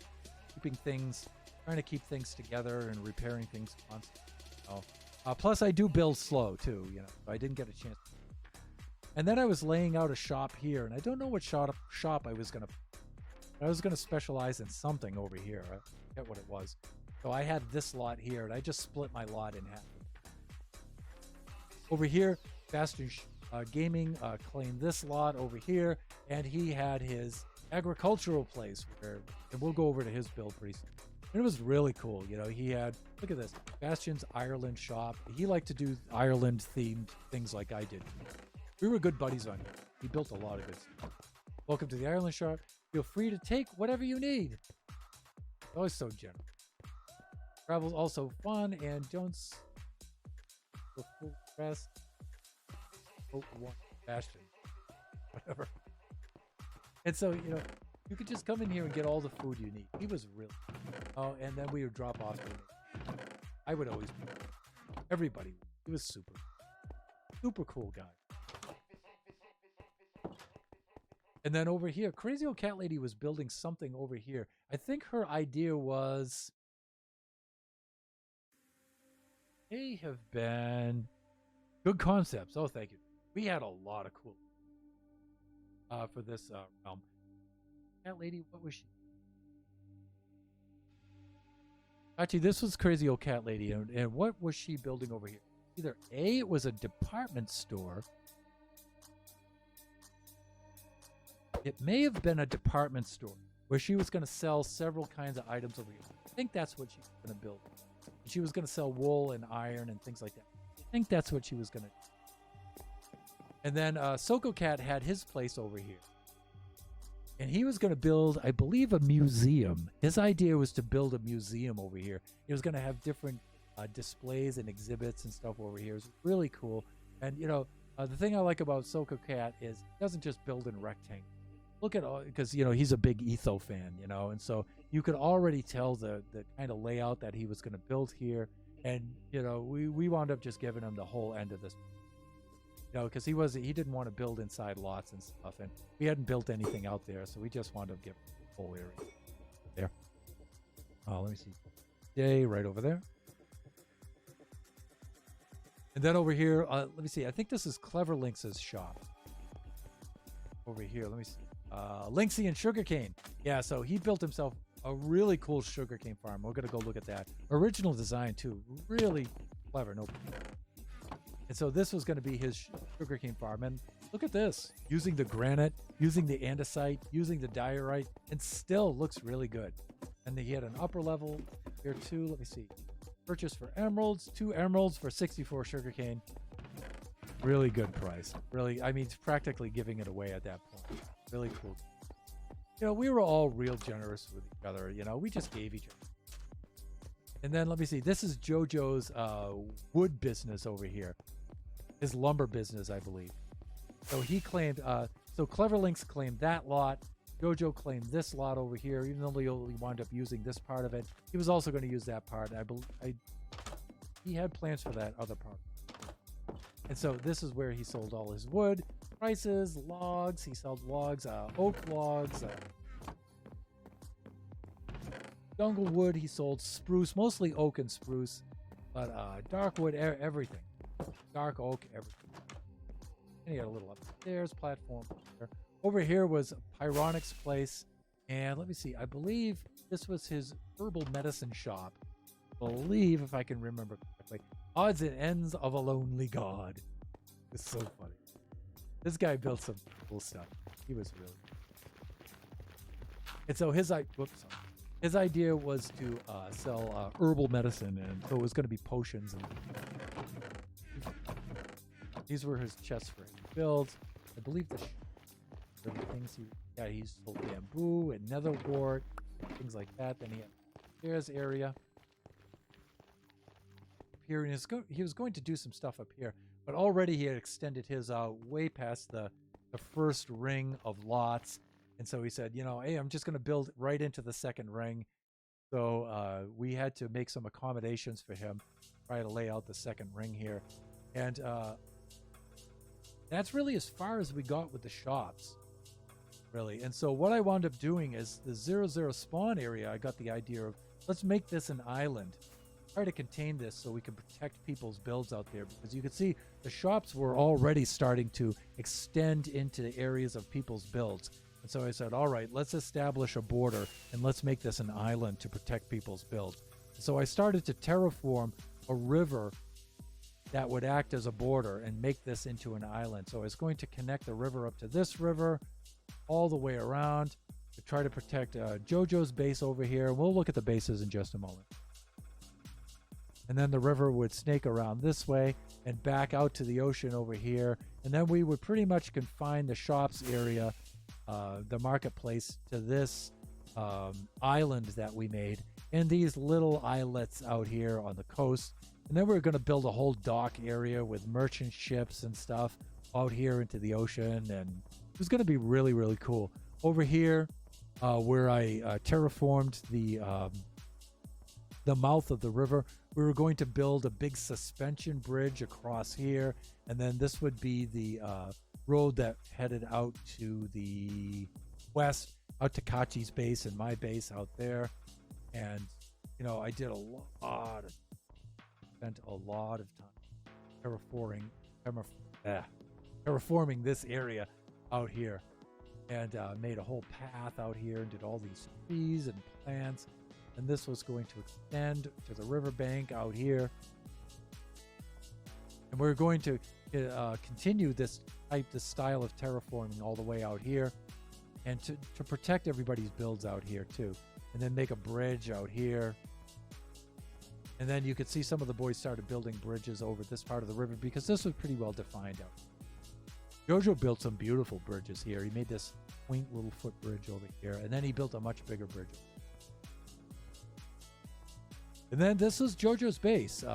Speaker 1: trying to keep things together and repairing things constantly. You know. Plus, I do build slow too, you know. I didn't get a chance to And then I was laying out a shop here, and I don't know what shop I was gonna. I was gonna specialize in something over here. I forget what it was. So I had this lot here, and I just split my lot in half. Over here, Bastion Gaming claimed this lot over here, and he had his agricultural place where, and we'll go over to his build pretty soon. And it was really cool. You know, he had, look at this, Bastion's Ireland shop. He liked to do Ireland themed things like I did. We were good buddies on here. He built a lot of good stuff. Welcome to the Ireland shop. Feel free to take whatever you need. Always so generous. Travel's also fun, and don't go full rest. Oh, one Bastion. Whatever. And so, you know, you could just come in here and get all the food you need. He was really, oh, and then we would drop off. I would always, everybody. He was super cool guy. And then over here, Crazy Old Cat Lady was building something over here. I think her idea was, they have been good concepts. Oh, thank you. We had a lot of cool for this realm. Cat Lady, what was she? Actually, this was Crazy Old Cat Lady, and what was she building over here? Either A, it was a department store. It may have been a department store where she was going to sell several kinds of items over here. I think that's what she was going to build. She was going to sell wool and iron and things like that. I think that's what she was going to do. And then Soko Cat had his place over here. And he was going to build, I believe, a museum. His idea was to build a museum over here. He was going to have different displays and exhibits and stuff over here. It was really cool. And, you know, the thing I like about Soko Cat is he doesn't just build in rectangles. Look at all, because, you know, he's a big Etho fan, you know, and so you could already tell the kind of layout that he was going to build here. And, you know, we wound up just giving him the whole end of this, you know, because he didn't want to build inside lots and stuff, and we hadn't built anything out there, so we just wound up giving him the whole area there. Let me see. Day right over there. And then over here, let me see. I think this is Clever Lynx's shop. Over here, let me see. Lynxy and Sugarcane. Yeah, so he built himself a really cool sugarcane farm. We're going to go look at that. Original design, too. Really clever. Nope. And so this was going to be his sugarcane farm. And look at this. Using the granite, using the andesite, using the diorite, and still looks really good. And then he had an upper level here, too. Let me see. Purchase for emeralds. 2 emeralds for 64 sugarcane. Really good price. Really, I mean, it's practically giving it away at that point. Really cool. You know, we were all real generous with each other. You know, we just gave each other. And then let me see. This is JoJo's wood business over here. His lumber business, I believe. So he claimed, so Clever Lynx claimed that lot. JoJo claimed this lot over here, even though he only wound up using this part of it. He was also going to use that part. He had plans for that other part. And so this is where he sold all his wood. Prices, logs. He sold logs, oak logs, jungle wood. He sold spruce, mostly oak and spruce, but dark wood, everything. Dark oak, everything. And he had a little upstairs platform. Over here was Pyronic's place. And let me see. I believe this was his herbal medicine shop. I believe, if I can remember correctly. Odds and Ends of a Lonely God. It's so funny. This guy built some cool stuff. He was really And so his idea was to sell herbal medicine, and so it was going to be potions. And these were his chests for him to build. I believe the things he sold bamboo and nether wart, things like that. Then he had stairs area. Here, and he was going to do some stuff up here, but already he had extended his way past the first ring of lots. And so he said, you know, hey, I'm just going to build right into the second ring. So we had to make some accommodations for him, try to lay out the second ring here. And that's really as far as we got with the shops, really. And so what I wound up doing is the 0-0 spawn area, I got the idea of, let's make this an island. try to contain this so we can protect people's builds out there, because you can see the shops were already starting to extend into the areas of people's builds. And so I said, all right, let's establish a border and let's make this an island to protect people's builds. So I started to terraform a river that would act as a border and make this into an island. So I was going to connect the river up to this river all the way around to try to protect JoJo's base over here. We'll look at the bases in just a moment. And then the river would snake around this way and back out to the ocean over here. And then we would pretty much confine the shops area, the marketplace, to this island that we made, and these little islets out here on the coast. And then we were going to build a whole dock area with merchant ships and stuff out here into the ocean, and it was going to be really, really cool. Over here, where I terraformed the mouth of the river, we were going to build a big suspension bridge across here, and then this would be the road that headed out to the west, out to Kachi's base and my base out there. And you know, I did spent a lot of time terraforming this area out here, and made a whole path out here and did all these trees and plants. And this was going to extend to the riverbank out here. And we're going to continue this style of terraforming all the way out here, and to protect everybody's builds out here too. And then make a bridge out here. And then you could see some of the boys started building bridges over this part of the river, because this was pretty well defined out. JoJo built some beautiful bridges here. He made this quaint little footbridge over here, and then he built a much bigger bridge. And then this is JoJo's base.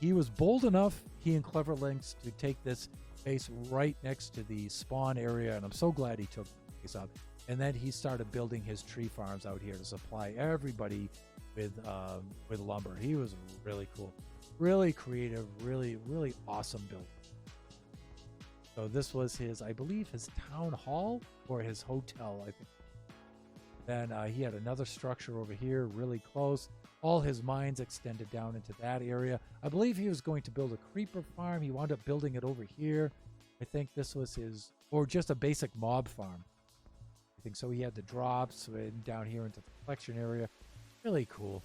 Speaker 1: He was bold enough, he and Clever Links, to take this base right next to the spawn area, and I'm so glad he took this up. And then he started building his tree farms out here to supply everybody with lumber. He was really cool, really creative, really, really awesome build. So this was his, I believe, his town hall or his hotel, I think. Then he had another structure over here really close. All his mines extended down into that area. I believe he was going to build a creeper farm. He wound up building it over here. I think this was his, or just a basic mob farm. I think so. He had the drops down here into the collection area. Really cool.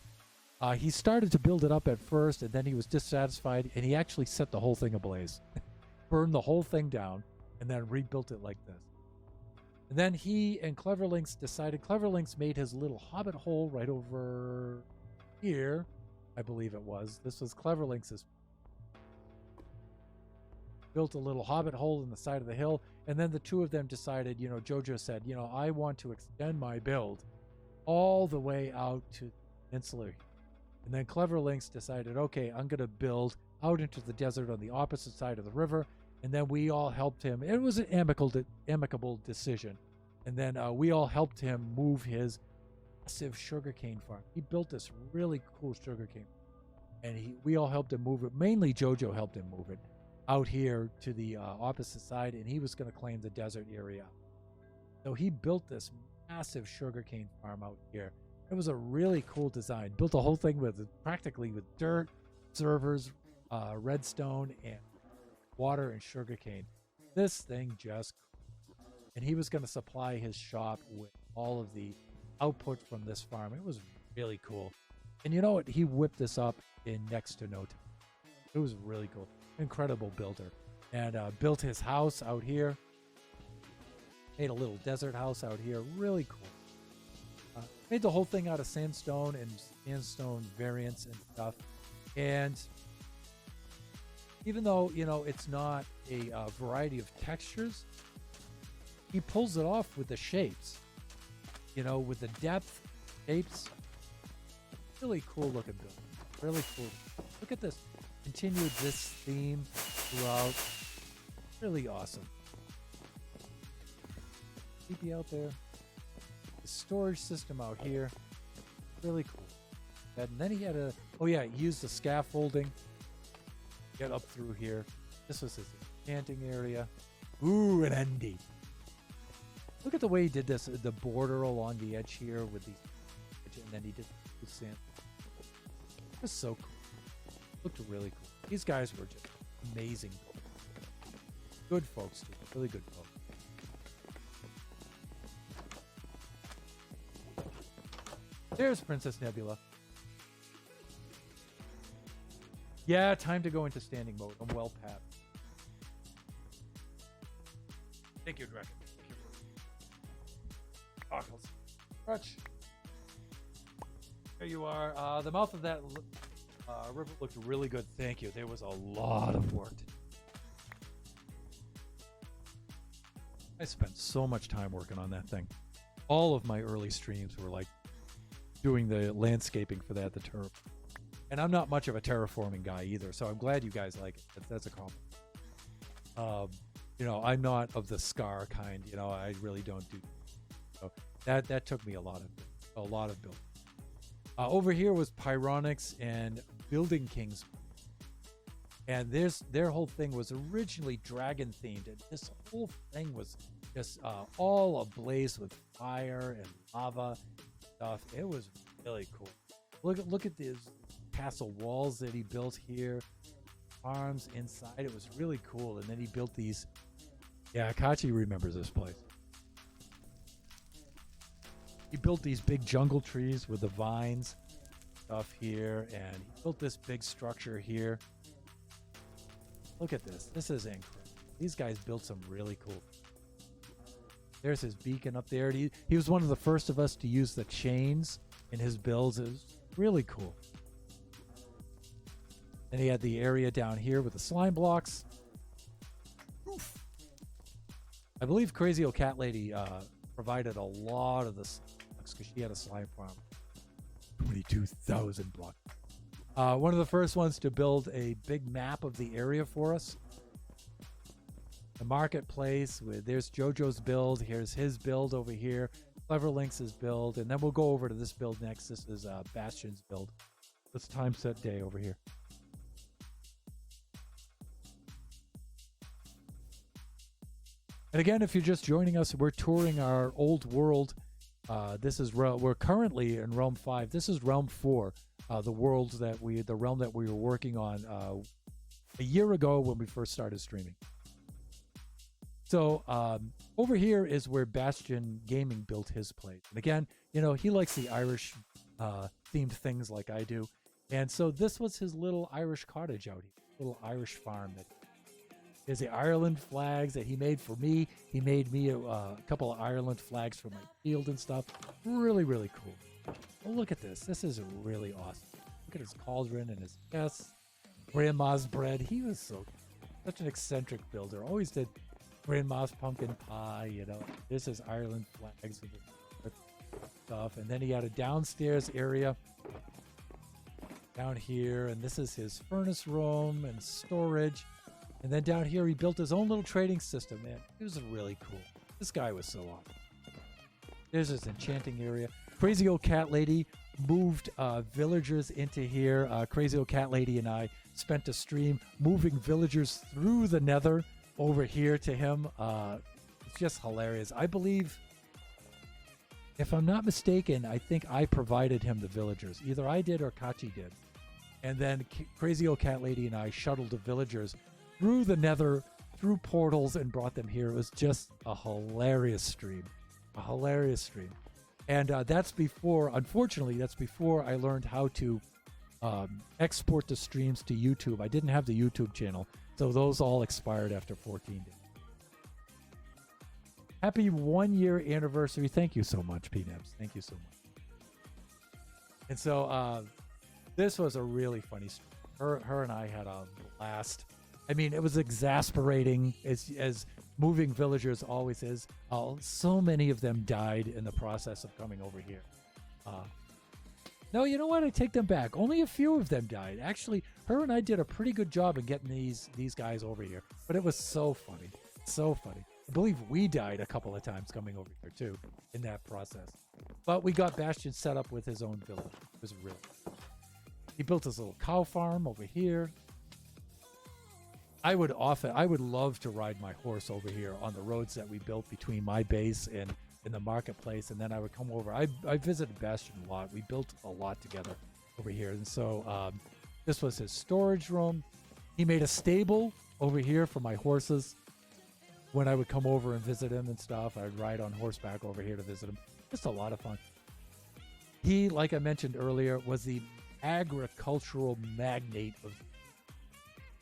Speaker 1: He started to build it up at first, and then he was dissatisfied, and he actually set the whole thing ablaze. Burned the whole thing down, and then rebuilt it like this. And then he and Clever Links decided, Clever Links made his little hobbit hole right over here, I believe it was. This was Clever Links' built a little hobbit hole in the side of the hill, and then the two of them decided, you know, JoJo said, you know, I want to extend my build all the way out to the peninsula. And then Clever Links decided, okay, I'm going to build out into the desert on the opposite side of the river. And then we all helped him. It was an amicable decision. And then we all helped him move his massive sugarcane farm. He built this really cool sugarcane, and we all helped him move it. Mainly JoJo helped him move it out here to the opposite side, and he was going to claim the desert area. So he built this massive sugarcane farm out here. It was a really cool design. Built the whole thing practically with dirt, servers, redstone, and water and sugarcane. This thing just, and he was going to supply his shop with all of the output from this farm. It was really cool. And you know what? He whipped this up in next to no time. It was really cool. Incredible builder. And built his house out here. Made a little desert house out here. Really cool. Made the whole thing out of sandstone and sandstone variants and stuff. And even though, you know, it's not a variety of textures, he pulls it off with the shapes. You know, with the depth, shapes. Really cool looking build. Really cool. Look at this. Continued this theme throughout. Really awesome. TP out there. The storage system out here. Really cool. And then he had he used the scaffolding. Get up through here. This was his enchanting area. Ooh, an Endy. Look at the way he did this, the border along the edge here with these, and then he did the sand. It was so cool. Looked really cool. These guys were just amazing. Good folks, too. Really good folks. There's Princess Nebula. Yeah, time to go into standing mode. I'm well past. Thank you, Dragon. Ockles. Crutch. There you are. The mouth of that river looked really good. Thank you. There was a lot of work. I spent so much time working on that thing. All of my early streams were like doing the landscaping for that, the turf. And I'm not much of a terraforming guy either, so I'm glad you guys like it. That's a compliment. You know, I'm not of the Scar kind. You know, I really don't do. So that took me a lot of building. Over here was Pyronics and Building Kings, and their whole thing was originally dragon themed, and this whole thing was just all ablaze with fire and lava stuff. It was really cool. Look at these castle walls that he built here, farms inside. It was really cool. And then he built these. Yeah, Akachi remembers this place. He built these big jungle trees with the vines stuff here, and he built this big structure here. Look at this. This is incredible. These guys built some really cool. There's his beacon up there. He was one of the first of us to use the chains in his builds. It was really cool. And he had the area down here with the slime blocks. Oof. I believe Crazy Old Cat Lady provided a lot of the blocks because she had a slime farm. 22,000 blocks. One of the first ones to build a big map of the area for us. The marketplace, there's JoJo's build. Here's his build over here. Cleverlinks' build. And then we'll go over to this build next. This is Bastion's build. Let's time set day over here. And again, if you're just joining us, we're touring our old world. We're currently in Realm 5. This is Realm 4, the realm that we were working on a year ago when we first started streaming. So over here is where Bastion Gaming built his place. And again, you know, he likes the Irish themed things like I do. And so this was his little Irish cottage out here, little Irish farm. There's the Ireland flags that he made for me. He made me a couple of Ireland flags for my field and stuff. Really, really cool. Oh, look at this. This is really awesome. Look at his cauldron and his chest. Grandma's bread. He was such an eccentric builder. Always did Grandma's pumpkin pie, you know. This is Ireland flags with stuff. And then he had a downstairs area down here. And this is his furnace room and storage. And then down here, he built his own little trading system, man. It was really cool. This guy was so awesome. There's his enchanting area. Crazy Old Cat Lady moved villagers into here. Crazy Old Cat Lady and I spent a stream moving villagers through the nether over here to him. It's just hilarious. I believe, if I'm not mistaken, I think I provided him the villagers. Either I did or Kachi did. And then Crazy Old Cat Lady and I shuttled the villagers through the nether, through portals, and brought them here. It was just a hilarious stream. A hilarious stream. And that's before I learned how to export the streams to YouTube. I didn't have the YouTube channel, so those all expired after 14 days. Happy 1 year anniversary. Thank you so much, PNebs. Thank you so much. And so this was a really funny stream. Her and I had a blast. I mean, it was exasperating, as moving villagers always is. So many of them died in the process of coming over here. No, you know what? I take them back. Only a few of them died. Actually, her and I did a pretty good job in getting these guys over here. But it was so funny. So funny. I believe we died a couple of times coming over here, too, in that process. But we got Bastion set up with his own village. It was really cool. He built his little cow farm over here. I would love to ride my horse over here on the roads that we built between my base and in the marketplace, and then I would come over. I visited Bastion a lot. We built a lot together over here. And so this was his storage room. He made a stable over here for my horses. When I would come over and visit him and stuff, I'd ride on horseback over here to visit him. Just a lot of fun. He, like I mentioned earlier, was the agricultural magnate of,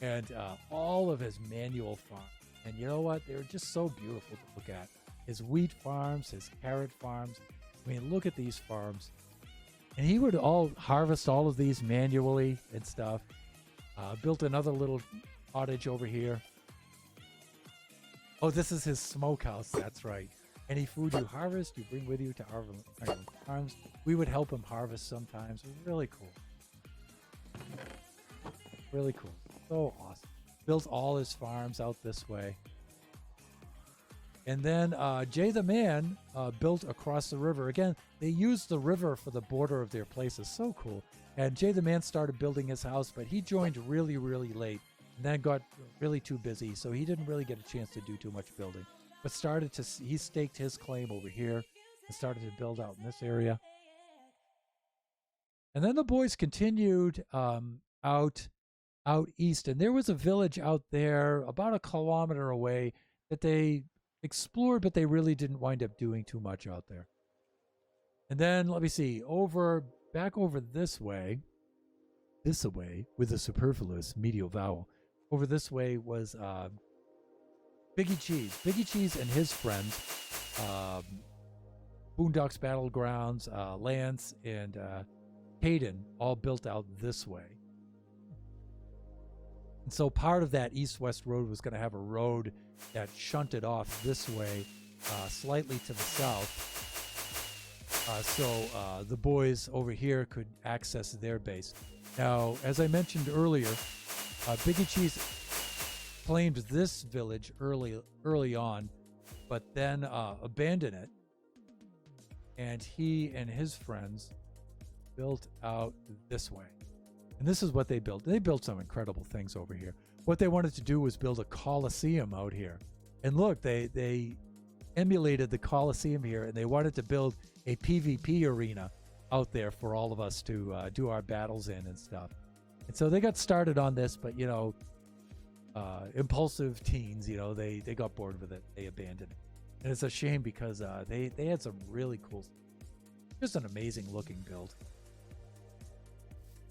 Speaker 1: and all of his manual farms. And you know what? They were just so beautiful to look at. His wheat farms, his carrot farms. I mean, look at these farms. And he would harvest all of these manually and stuff. Built another little cottage over here. Oh, this is his smokehouse. That's right. Any food you harvest, you bring with you to our farms. We would help him harvest sometimes. It was really cool. Really cool. So awesome. Built all his farms out this way. And then Jay the Man built across the river. Again, they used the river for the border of their places. So cool. And Jay the Man started building his house, but he joined really, really late. And then got really too busy, so he didn't really get a chance to do too much building. But he staked his claim over here and started to build out in this area. And then the boys continued out east, and there was a village out there about a kilometer away that they explored, but they really didn't wind up doing too much out there. And then let me see, back over this way with the superfluous medial vowel. Over this way was Biggie Cheese. Biggie Cheese and his friends, Boondocks Battlegrounds, Lance, and Caden, all built out this way. And so part of that east-west road was going to have a road that shunted off this way, slightly to the south. So the boys over here could access their base. Now, as I mentioned earlier, Biggie Cheese claimed this village early on, but then abandoned it. And he and his friends built out this way. And this is what they built. They built some incredible things over here. What they wanted to do was build a Coliseum out here. And look, they emulated the Coliseum here, and they wanted to build a PvP arena out there for all of us to do our battles in and stuff. And so they got started on this, but, impulsive teens, they got bored with it. They abandoned it. And it's a shame because they had some really cool, just an amazing looking build.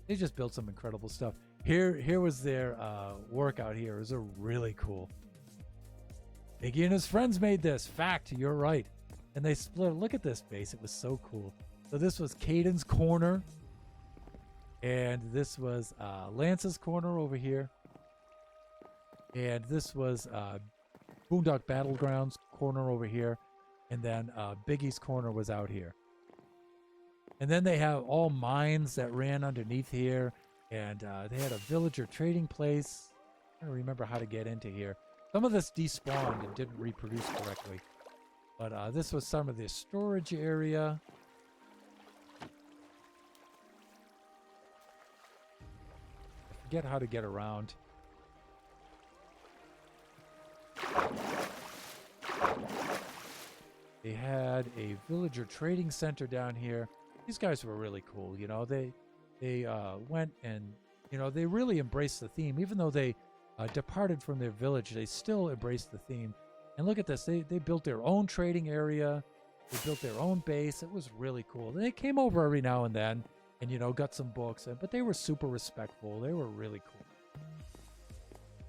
Speaker 1: They just built some incredible stuff. Here was their work out here. It was a really cool. Biggie and his friends made this. Fact, you're right. And they split. Look at this base. It was so cool. So this was Caden's corner. And this was Lance's corner over here. And this was Boondock Battlegrounds corner over here. And then Biggie's corner was out here. And then they have all mines that ran underneath here. And they had a villager trading place. I don't remember how to get into here. Some of this despawned and didn't reproduce correctly. But this was some of the storage area. I forget how to get around. They had a villager trading center down here. These guys were really cool. They went and, they really embraced the theme. Even though they departed from their village, they still embraced the theme. And look at this. They built their own trading area. They built their own base. It was really cool. They came over every now and then and, got some books. But they were super respectful. They were really cool.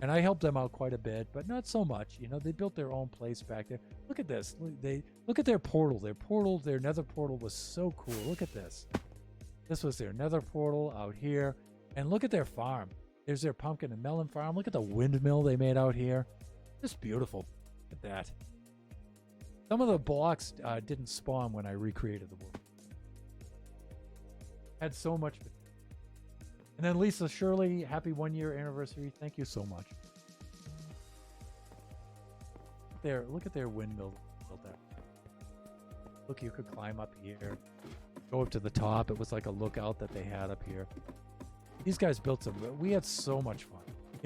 Speaker 1: And I helped them out quite a bit, but not so much. They built their own place back there. Look at this. Look at their portal. Their nether portal was so cool. Look at this. This was their nether portal out here. And look at their farm. There's their pumpkin and melon farm. Look at the windmill they made out here. Just beautiful. Look at that. Some of the blocks didn't spawn when I recreated the world. Had so much. And then Lisa Shirley, happy 1 year anniversary. Thank you so much. Look at their windmill. Built that. Look, you could climb up here, go up to the top. It was like a lookout that they had up here. These guys built some. We had so much fun.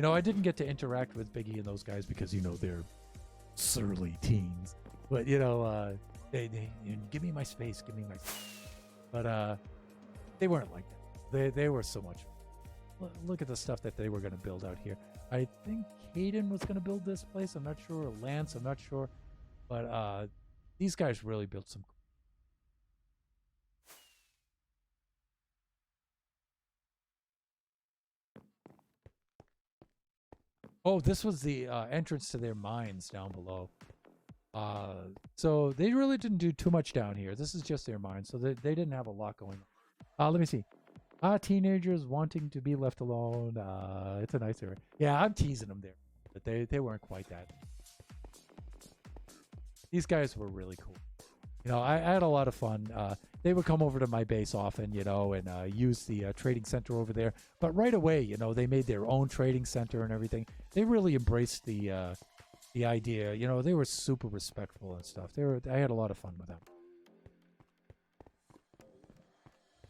Speaker 1: I didn't get to interact with Biggie and those guys because they're surly teens. But they give me my space, give me my space. But they weren't like that. They were so much. Look at the stuff that they were going to build out here. I think Caden was going to build this place. I'm not sure. Or Lance, I'm not sure. But these guys really built some. Oh, this was the entrance to their mines down below. So they really didn't do too much down here. This is just their mines, so they didn't have a lot going on. Let me see. Teenagers wanting to be left alone. It's a nice area. Yeah, I'm teasing them there, but they weren't quite that. These guys were really cool. You know, I had a lot of fun. They would come over to my base often, you know, and use the trading center over there. But right away, you know, they made their own trading center and everything. They really embraced the idea. You know, they were super respectful and stuff. I had a lot of fun with them.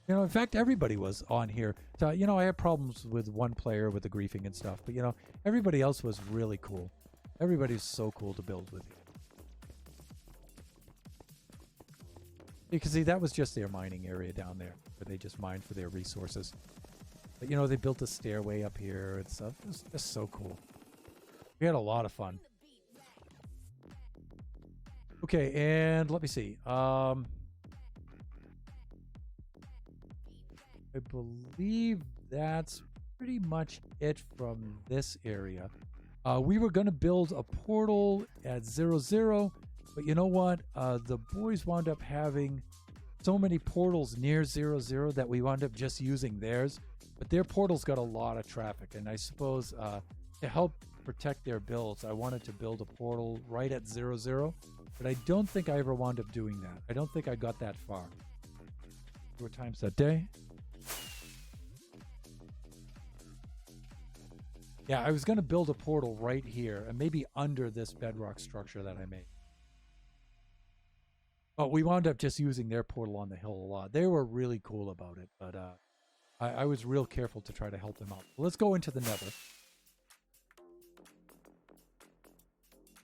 Speaker 1: You know, in fact, everybody was on here. So, you know, I had problems with one player with the griefing and stuff. But, you know, everybody else was really cool. Everybody's so cool to build with. You can see that was just their mining area down there, where they just mined for their resources. But, you know, they built a stairway up here and stuff. It was just so cool. We had a lot of fun. Okay, and let me see. I believe that's pretty much it from this area. We were going to build a portal at 0-0, but you know what? The boys wound up having so many portals near 0-0 that we wound up just using theirs. But their portals got a lot of traffic, and I suppose to help protect their builds, I wanted to build a portal right at 0-0, but I don't think I ever wound up doing that. I don't think I got that far. Four times that day. Yeah, I was going to build a portal right here and maybe under this bedrock structure that I made. But we wound up just using their portal on the hill a lot. They were really cool about it, but I was real careful to try to help them out. Let's go into the Nether.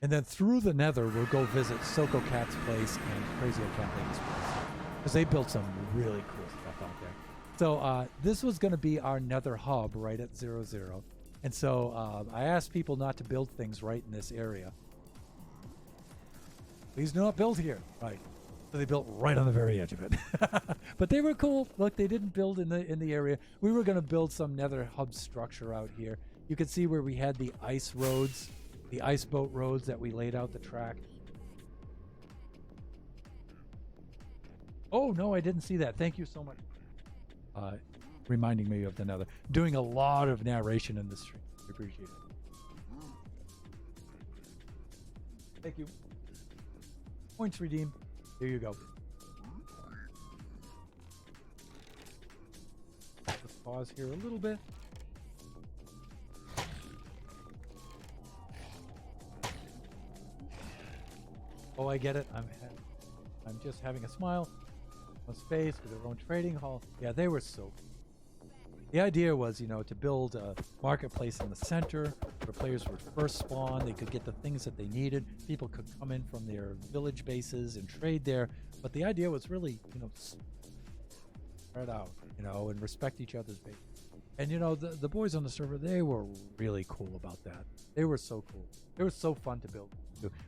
Speaker 1: And then through the Nether, we'll go visit Soko Cat's place and Crazy Old Cat Lady's place. Because they built some really cool stuff out there. So this was going to be our Nether hub right at 0-0. And so I asked people not to build things right in this area. Please do not build here. Right. So they built right on the very edge of it. But they were cool. Look, they didn't build in the area. We were going to build some Nether hub structure out here. You can see where we had the ice roads, the ice boat roads that we laid out the track. Oh, no, I didn't see that. Thank you so much. Reminding me of the Nether. Doing a lot of narration in this stream. I appreciate it. Thank you. Points redeemed. Here you go. Let's pause here a little bit. Oh, I get it. I'm just having a smile. No space for their own trading hall. Yeah, they were so. The idea was, you know, to build a marketplace in the center where players would first spawn. They could get the things that they needed. People could come in from their village bases and trade there. But the idea was really, you know, spread out, you know, and respect each other's bases. And, you know, the boys on the server, they were really cool about that. They were so cool. They were so fun to build.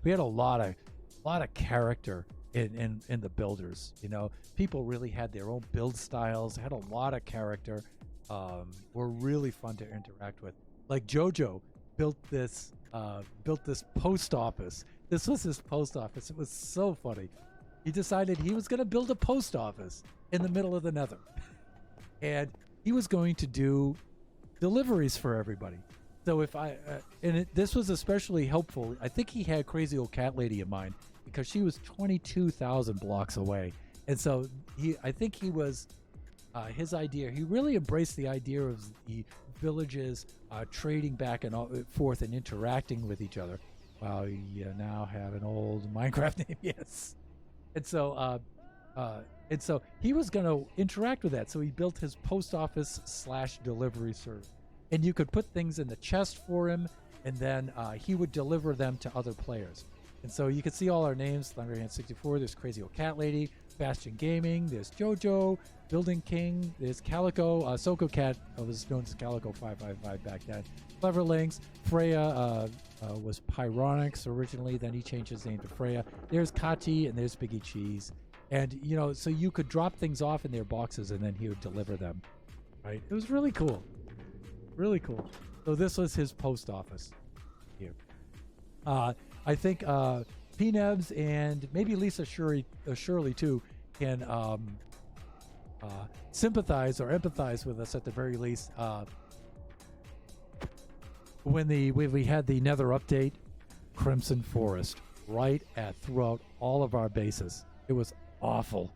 Speaker 1: We had a lot of character in the builders. You know, people really had their own build styles, had a lot of character. Were really fun to interact with. Like Jojo built this post office. This was his post office. It was so funny. He decided he was going to build a post office in the middle of the Nether, and he was going to do deliveries for everybody. So this was especially helpful. I think he had Crazy Old Cat Lady in mind because she was 22,000 blocks away, and so I think he was. His idea, he really embraced the idea of the villages trading back and forth and interacting with each other. Wow, you now have an old Minecraft name, yes. And so he was going to interact with that. So he built his post office / delivery service, and you could put things in the chest for him, and then he would deliver them to other players. And so you can see all our names: Thunderhand 64. There's Crazy Old Cat Lady. Bastion Gaming, there's Jojo, Building King, there's Calico, Soko Cat was known as Calico 555 back then. Cleverlinks, Freya was Pyronics originally, then he changed his name to Freya. There's Kachi and there's Biggie Cheese. And, you know, so you could drop things off in their boxes and then he would deliver them, right? It was really cool. Really cool. So this was his post office here. I think P-Nebs and maybe Lisa Shirley too can sympathize or empathize with us at the very least. When we had the Nether update, Crimson Forest right at throughout all of our bases. It was awful.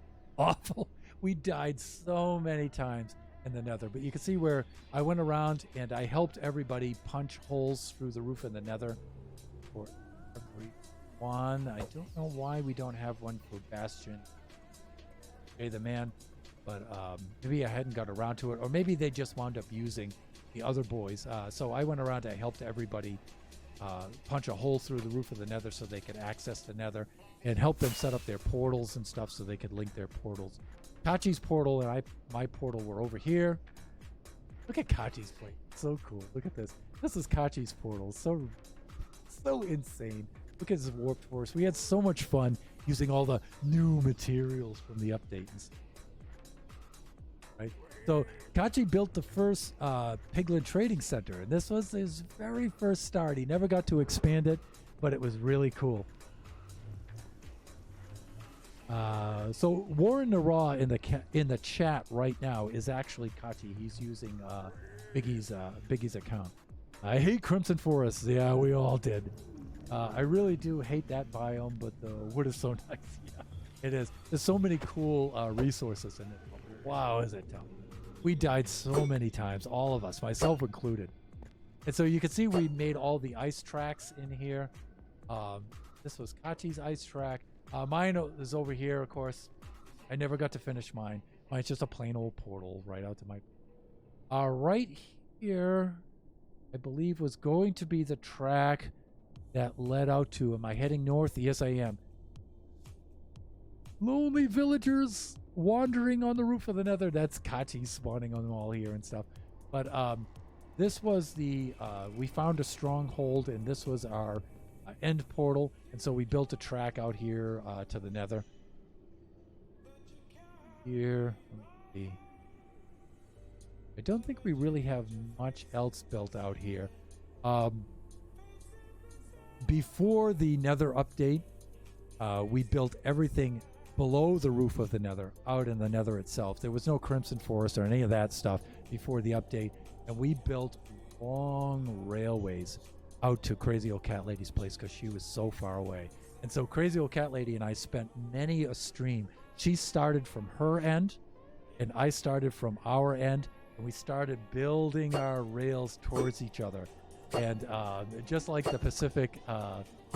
Speaker 1: We died so many times in the Nether, but you can see where I went around and I helped everybody punch holes through the roof in the Nether for every one. I don't know why we don't have one for Bastion, Jay the Man, but maybe I hadn't got around to it, or maybe they just wound up using the other boys. So I went around, I helped everybody punch a hole through the roof of the Nether so they could access the Nether, and help them set up their portals and stuff so they could link their portals. Kachi's portal and my portal were over here. Look at Kachi's plate. So cool. Look at this. This is Kachi's portal. So insane. Look at his warped force. We had so much fun using all the new materials from the updates. Right? So Kachi built the first Piglin Trading Center, and this was his very first start. He never got to expand it, but it was really cool. So Warren Nara in the chat right now is actually Kachi. He's using Biggie's account. I hate Crimson Forest. Yeah, we all did. I really do hate that biome, but the wood is so nice. Yeah, it is. There's so many cool resources in it. Wow, is it tough? We died so many times, all of us, myself included. And so you can see we made all the ice tracks in here. This was Kachi's ice track. Mine is over here, of course. I never got to finish mine. Mine's just a plain old portal right out to my... right here, I believe, was going to be the track that led out to... Am I heading north? Yes, I am. Lonely villagers wandering on the roof of the Nether. That's Kachi spawning on them all here and stuff. But this was the... we found a stronghold, and this was our... end portal, and so we built a track out here to the Nether. Here, I don't think we really have much else built out here. Before the Nether update, we built everything below the roof of the Nether, out in the Nether itself. There was no Crimson Forest or any of that stuff before the update, and we built long railways out to Crazy Old Cat Lady's place because she was so far away. And so Crazy Old Cat Lady and I spent many a stream. She started from her end and I started from our end, and we started building our rails towards each other. And just like the Pacific,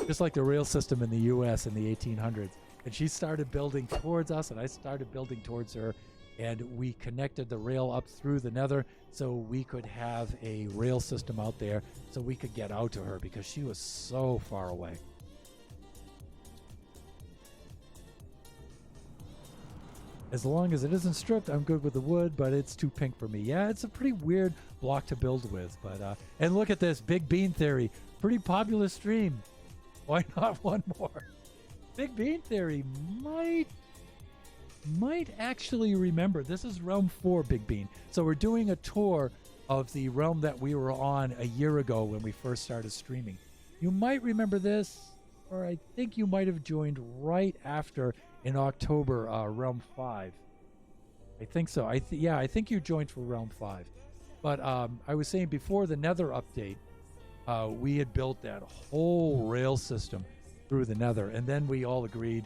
Speaker 1: just like the rail system in the US in the 1800s. And she started building towards us and I started building towards her. And we connected the rail up through the Nether so we could have a rail system out there so we could get out to her because she was so far away. As long as it isn't stripped, I'm good with the wood, but it's too pink for me. Yeah, it's a pretty weird block to build with. But and look at this, Big Bean Theory. Pretty popular stream. Why not one more? Big Bean Theory might actually remember. This is Realm 4, Big Bean. So we're doing a tour of the realm that we were on a year ago when we first started streaming. You might remember this, or I think you might have joined right after in October, Realm 5. I think so. Yeah, I think you joined for Realm 5. But I was saying before the Nether update, we had built that whole rail system through the Nether, and then we all agreed,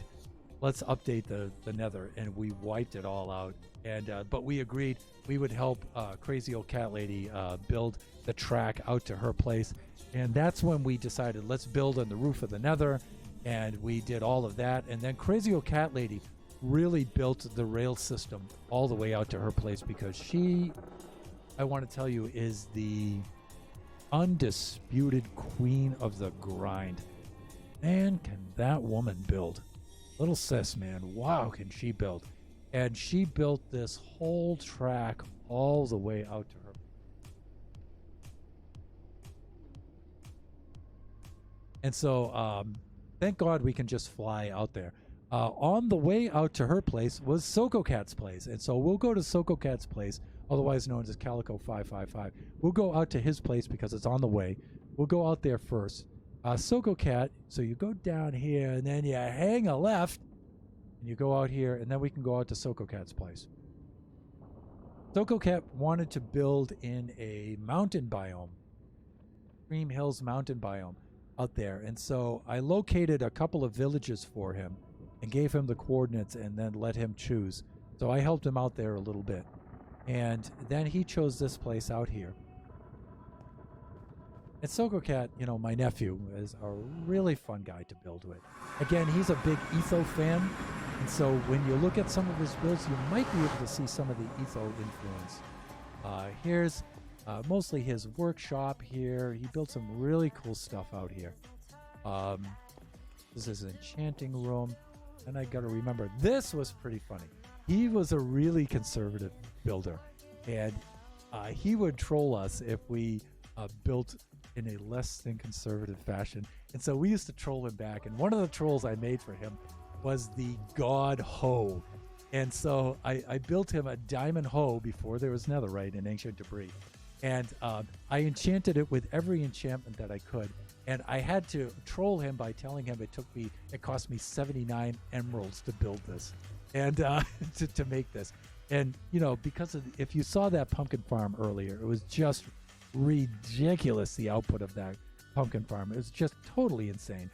Speaker 1: let's update the Nether, and we wiped it all out. And but we agreed we would help Crazy Old Cat Lady build the track out to her place, and that's when we decided let's build on the roof of the Nether, and we did all of that. And then Crazy Old Cat Lady really built the rail system all the way out to her place because she, I want to tell you, is the undisputed queen of the grind. Man, can that woman build. Little sis, man, wow, can she build? And she built this whole track all the way out to her. And so, thank God we can just fly out there. On the way out to her place was SocoCat's place. And so we'll go to SocoCat's place, otherwise known as Calico 555. We'll go out to his place because it's on the way. We'll go out there first. SocoCat, so you go down here and then you hang a left and you go out here, and then we can go out to SocoCat's place. SocoCat wanted to build in a mountain biome, Extreme Hills mountain biome out there. And so I located a couple of villages for him and gave him the coordinates and then let him choose. So I helped him out there a little bit. And then he chose this place out here. And SocoCat, you know, my nephew, is a really fun guy to build with. Again, he's a big Etho fan. And so when you look at some of his builds, you might be able to see some of the Etho influence. Here's mostly his workshop here. He built some really cool stuff out here. This is an enchanting room. And I got to remember, this was pretty funny. He was a really conservative builder. And he would troll us if we built in a less than conservative fashion. And so we used to troll him back. And one of the trolls I made for him was the God Hoe. And so I built him a diamond hoe before there was netherite and ancient debris. And I enchanted it with every enchantment that I could. And I had to troll him by telling him it cost me 79 emeralds to build this and to make this. And, you know, because if you saw that pumpkin farm earlier, it was just ridiculous, the output of that pumpkin farm. It was just totally insane.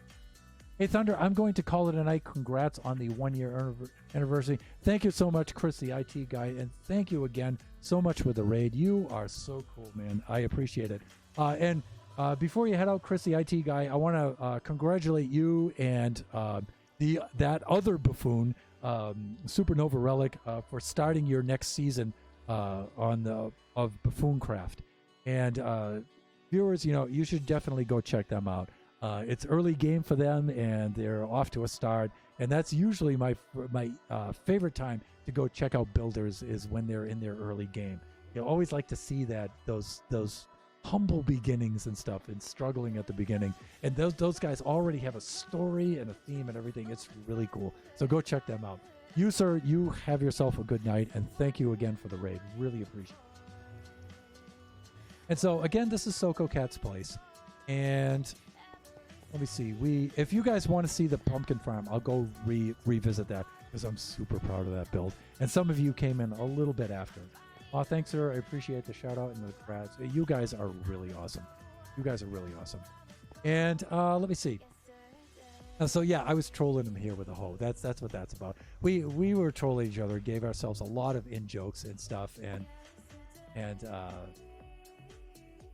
Speaker 1: Hey, Thunder, I'm going to call it a night. Congrats on the 1-year anniversary. Thank you so much, Chris, the IT guy. And thank you again so much for the raid. You are so cool, man. I appreciate it. And before you head out, Chris, the IT guy, I want to congratulate you and that other buffoon, Supernova Relic, for starting your next season of Buffooncraft. And viewers, you know, you should definitely go check them out. It's early game for them, and they're off to a start. And that's usually my favorite time to go check out builders, is when they're in their early game. You always like to see that those humble beginnings and stuff, and struggling at the beginning. And those guys already have a story and a theme and everything. It's really cool. So go check them out. You, sir, you have yourself a good night, and thank you again for the raid. Really appreciate it. And so again, this is SocoCat's place, and let me see. If you guys want to see the pumpkin farm, I'll go revisit that, because I'm super proud of that build. And some of you came in a little bit after. Oh, thanks, sir. I appreciate the shout out and the crowds. You guys are really awesome. You guys are really awesome. And let me see. So yeah, I was trolling him here with a hoe. That's what that's about. We were trolling each other, gave ourselves a lot of in jokes and stuff, and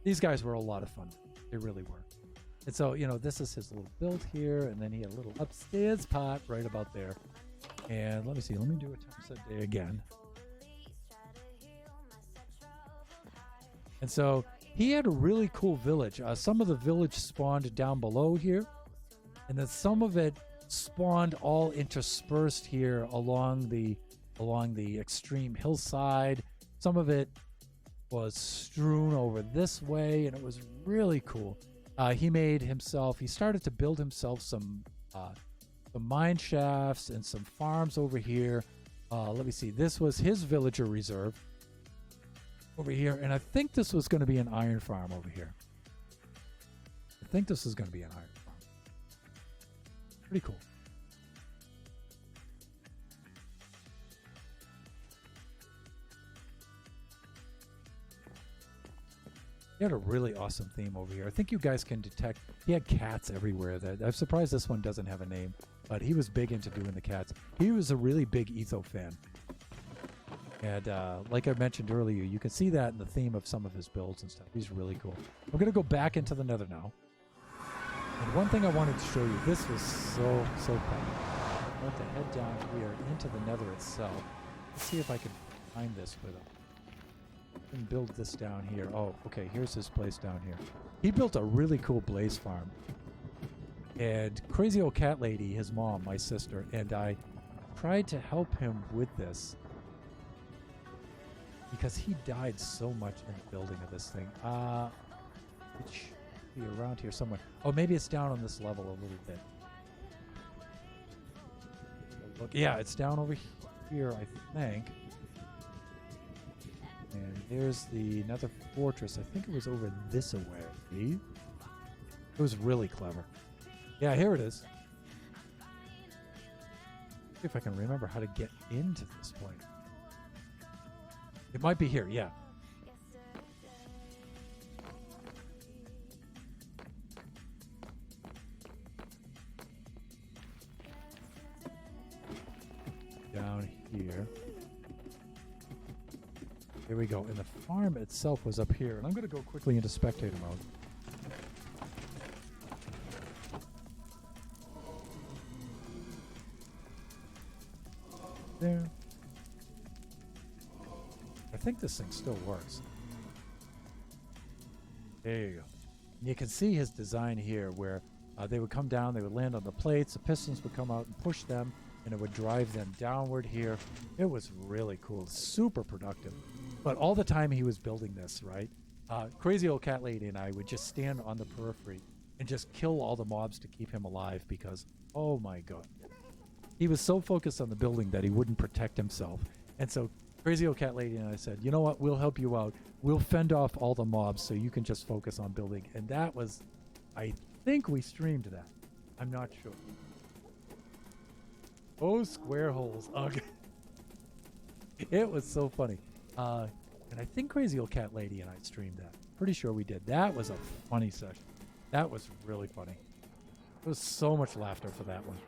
Speaker 1: these guys were a lot of fun. They really were. And so, you know, this is his little build here, and then he had a little upstairs pot right about there. And let me see. Let me do a time set day again. And so he had a really cool village. Some of the village spawned down below here, and then some of it spawned all interspersed here along the extreme hillside. Some of it was strewn over this way, and it was really cool. He started to build himself some mine shafts and some farms over here. Let me see. This was his villager reserve over here, and I think this was going to be an iron farm over here. I think this is going to be an iron farm. Pretty cool. He had a really awesome theme over here. I think you guys can detect he had cats everywhere. I'm surprised this one doesn't have a name, but he was big into doing the cats. He was a really big Etho fan. And like I mentioned earlier, you can see that in the theme of some of his builds and stuff. He's really cool. We're going to go back into the nether now. And one thing I wanted to show you, this was so fun. I want to head down here into the nether itself. Let's see if I can find this with him. And build this down here. Oh, okay, here's his place down here. He built a really cool blaze farm. And crazy old cat lady, his mom, my sister, and I tried to help him with this because he died so much in the building of this thing. It should be around here somewhere. Oh, maybe it's down on this level a little bit. Look, yeah, it's down over here, I think. And there's the nether fortress. I think it was over this way. It was really clever. Yeah, here it is. See if I can remember how to get into this place. It might be here, yeah. Down here. There we go. And the farm itself was up here. And I'm going to go quickly into spectator mode. There. I think this thing still works. There you go. And you can see his design here where they would come down, they would land on the plates, the pistons would come out and push them, and it would drive them downward here. It was really cool, super productive. But all the time he was building this, right? Crazy old cat lady and I would just stand on the periphery and just kill all the mobs to keep him alive because, oh my god. He was so focused on the building that he wouldn't protect himself. And so crazy old cat lady and I said, you know what, we'll help you out. We'll fend off all the mobs so you can just focus on building. And that was, I think we streamed that. I'm not sure. Oh, square holes. Okay. It was so funny. And I think crazy old cat lady and I streamed that. Pretty sure we did. That was a funny session. That was really funny. There was so much laughter for that one.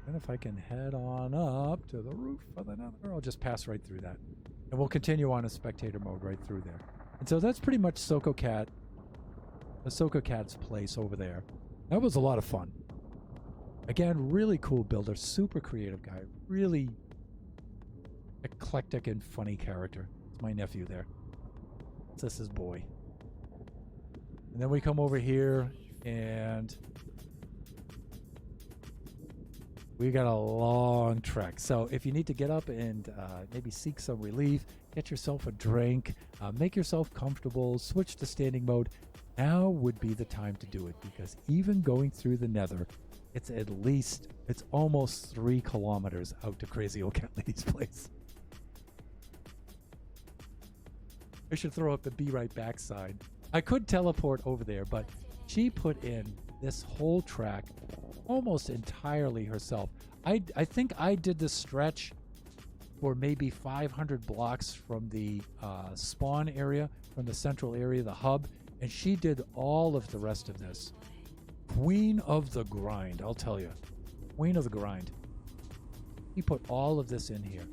Speaker 1: And if I can head on up to the roof of the nether, I'll just pass right through that. And we'll continue on a spectator mode right through there. And so that's pretty much Soko Cat, Ahsoka Cat's place over there. That was a lot of fun. Again, really cool builder, super creative guy, really eclectic and funny character. It's my nephew there. This is his boy. And then we come over here and we got a long trek. So if you need to get up and maybe seek some relief, get yourself a drink, make yourself comfortable, switch to standing mode, now would be the time to do it, because even going through the nether, it's almost 3 kilometers out to crazy old cat lady's place. I should throw up the be right back sign. I could teleport over there, but she put in this whole track almost entirely herself. I think I did the stretch for maybe 500 blocks from the spawn area, from the central area, the hub, and she did all of the rest of this. Queen of the grind, I'll tell you. Queen of the grind. He put all of this in here.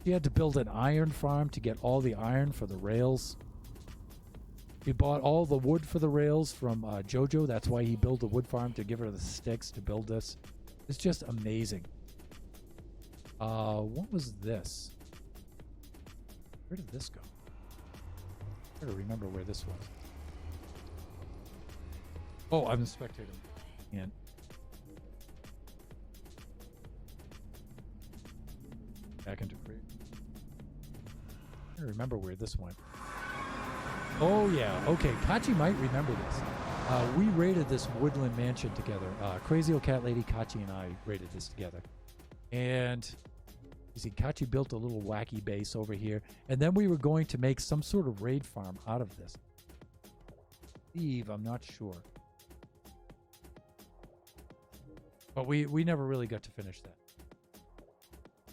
Speaker 1: She had to build an iron farm to get all the iron for the rails. He bought all the wood for the rails from Jojo. That's why he built a wood farm, to give her the sticks to build this. It's just amazing. What was this? Where did this go? I gotta remember where this was. Oh, I'm a spectator. And back into create. I gotta remember where this went. Oh yeah, okay. Kachi might remember this. We raided this woodland mansion together. Crazy old cat lady, Kachi, and I raided this together. And you see, Kachi built a little wacky base over here, and then we were going to make some sort of raid farm out of this. Eve, I'm not sure. But we never really got to finish that.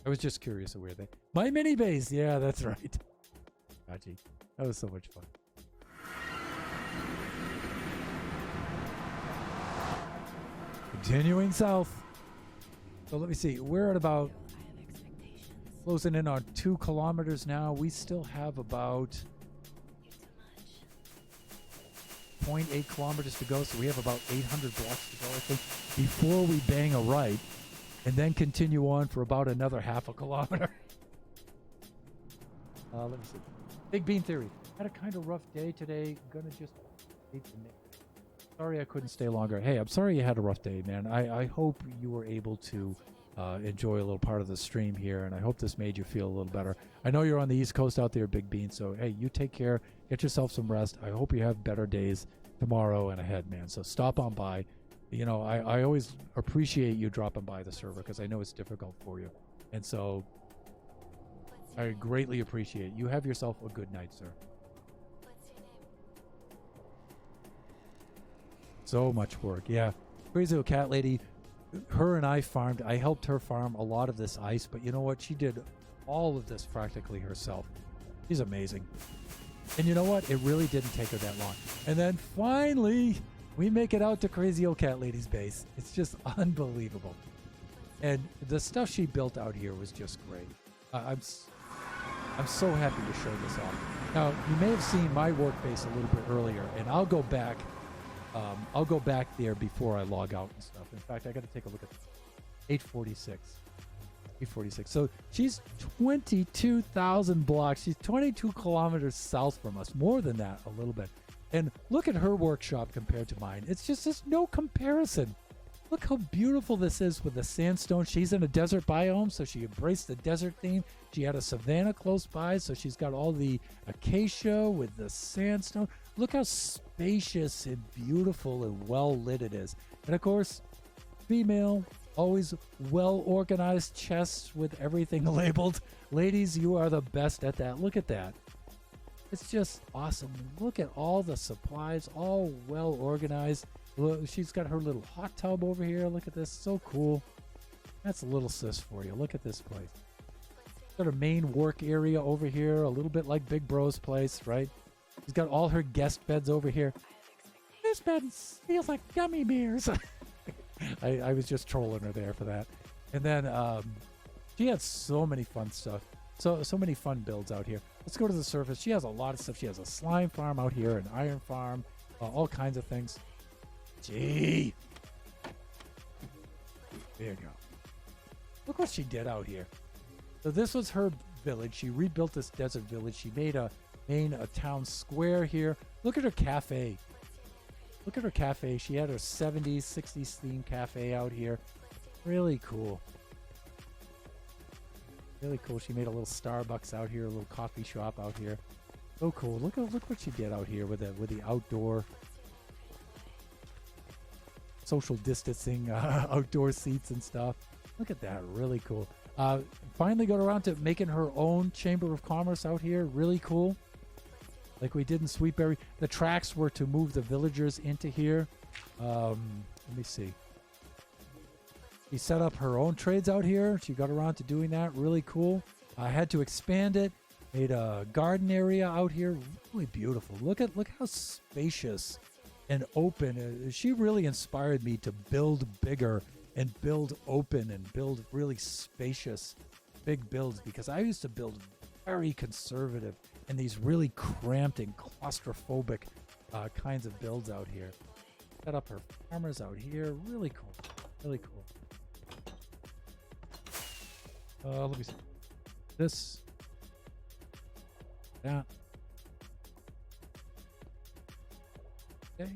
Speaker 1: I was just curious of where they... My mini base! Yeah, that's right. Kachi. That was so much fun. Continuing south. So let me see. We're at about closing in on 2 kilometers now. We still have about 0.8 kilometers to go. So we have about 800 blocks to go, I think, before we bang a right and then continue on for about another half a kilometer. Let me see. Big Bean Theory. Had a kind of rough day today. Gonna just hate the name. Sorry I couldn't stay longer. Hey, I'm sorry you had a rough day, man. I hope you were able to enjoy a little part of the stream here, and I hope this made you feel a little better. I know you're on the East Coast out there, Big Bean, so hey, you take care. Get yourself some rest. I hope you have better days tomorrow and ahead, man. So stop on by. You know, I always appreciate you dropping by the server because I know it's difficult for you. And so I greatly appreciate it. You have yourself a good night, sir. So much work. Yeah. Crazy old cat lady. Her and I farmed. I helped her farm a lot of this ice, but you know what? She did all of this practically herself. She's amazing. And you know what? It really didn't take her that long. And then finally, we make it out to Crazy Old Cat Lady's base. It's just unbelievable. And the stuff she built out here was just great. I'm so happy to show this off. Now, you may have seen my work base a little bit earlier, and I'll go back there before I log out and stuff. In fact, I got to take a look at 846. 846. So she's 22,000 blocks. She's 22 kilometers south from us. More than that, a little bit. And look at her workshop compared to mine. It's just there's no comparison. Look how beautiful this is with the sandstone. She's in a desert biome, so she embraced the desert theme. She had a savanna close by, so she's got all the acacia with the sandstone. Look how spacious and beautiful and well lit it is. And of course, female, always well organized chests with everything labeled. Ladies, you are the best at that. Look at that. It's just awesome. Look at all the supplies, all well organized. Look, she's got her little hot tub over here. Look at this. So cool. That's a little sis for you. Look at this place. Got her main work area over here, a little bit like Big Bro's place, right? She's got all her guest beds over here. This bed feels like gummy bears. I was just trolling her there for that. And then she had so many fun stuff. So many fun builds out here. Let's go to the surface. She has a lot of stuff. She has a slime farm out here, an iron farm, all kinds of things. Gee. There you go. Look what she did out here. So this was her village. She rebuilt this desert village. She made a town square here. Look at her cafe. Look at her cafe. She had her 70s, 60s themed cafe out here. Really cool. Really cool. She made a little Starbucks out here, a little coffee shop out here. So cool. Look what she did out here with the outdoor social distancing, outdoor seats and stuff. Look at that. Really cool. Finally got around to making her own Chamber of Commerce out here. Really cool. Like we did in Sweetberry. The tracks were to move the villagers into here. Let me see. She set up her own trades out here. She got around to doing that. Really cool. I had to expand it. Made a garden area out here. Really beautiful. Look how spacious and open. She really inspired me to build bigger and build open and build really spacious, big builds, because I used to build very conservative and these really cramped and claustrophobic kinds of builds out here. Set up her farmers out here. Really cool. Really cool. Let me see. This. That. Okay.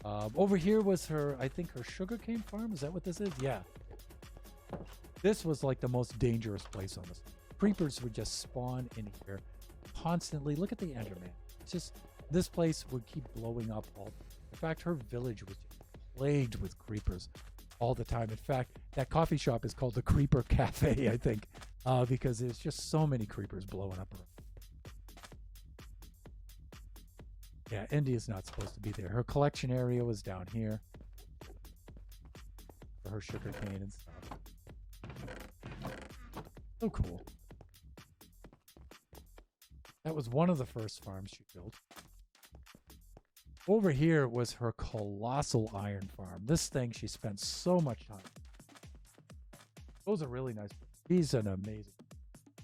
Speaker 1: Over here was her, I think, her sugarcane farm. Is that what this is? Yeah. This was like the most dangerous place on this. Creepers would just spawn in here constantly. Look at the Enderman. It's just, this place would keep blowing up all. In fact, her village was just plagued with creepers all the time. In fact, that coffee shop is called the Creeper Cafe, I think, because there's just so many creepers blowing up around. Yeah, India's not supposed to be there. Her collection area was down here for her sugar cane and stuff. So cool. That was one of the first farms she built. Over here was her colossal iron farm. This thing she spent so much time. Those are really nice. She's an amazing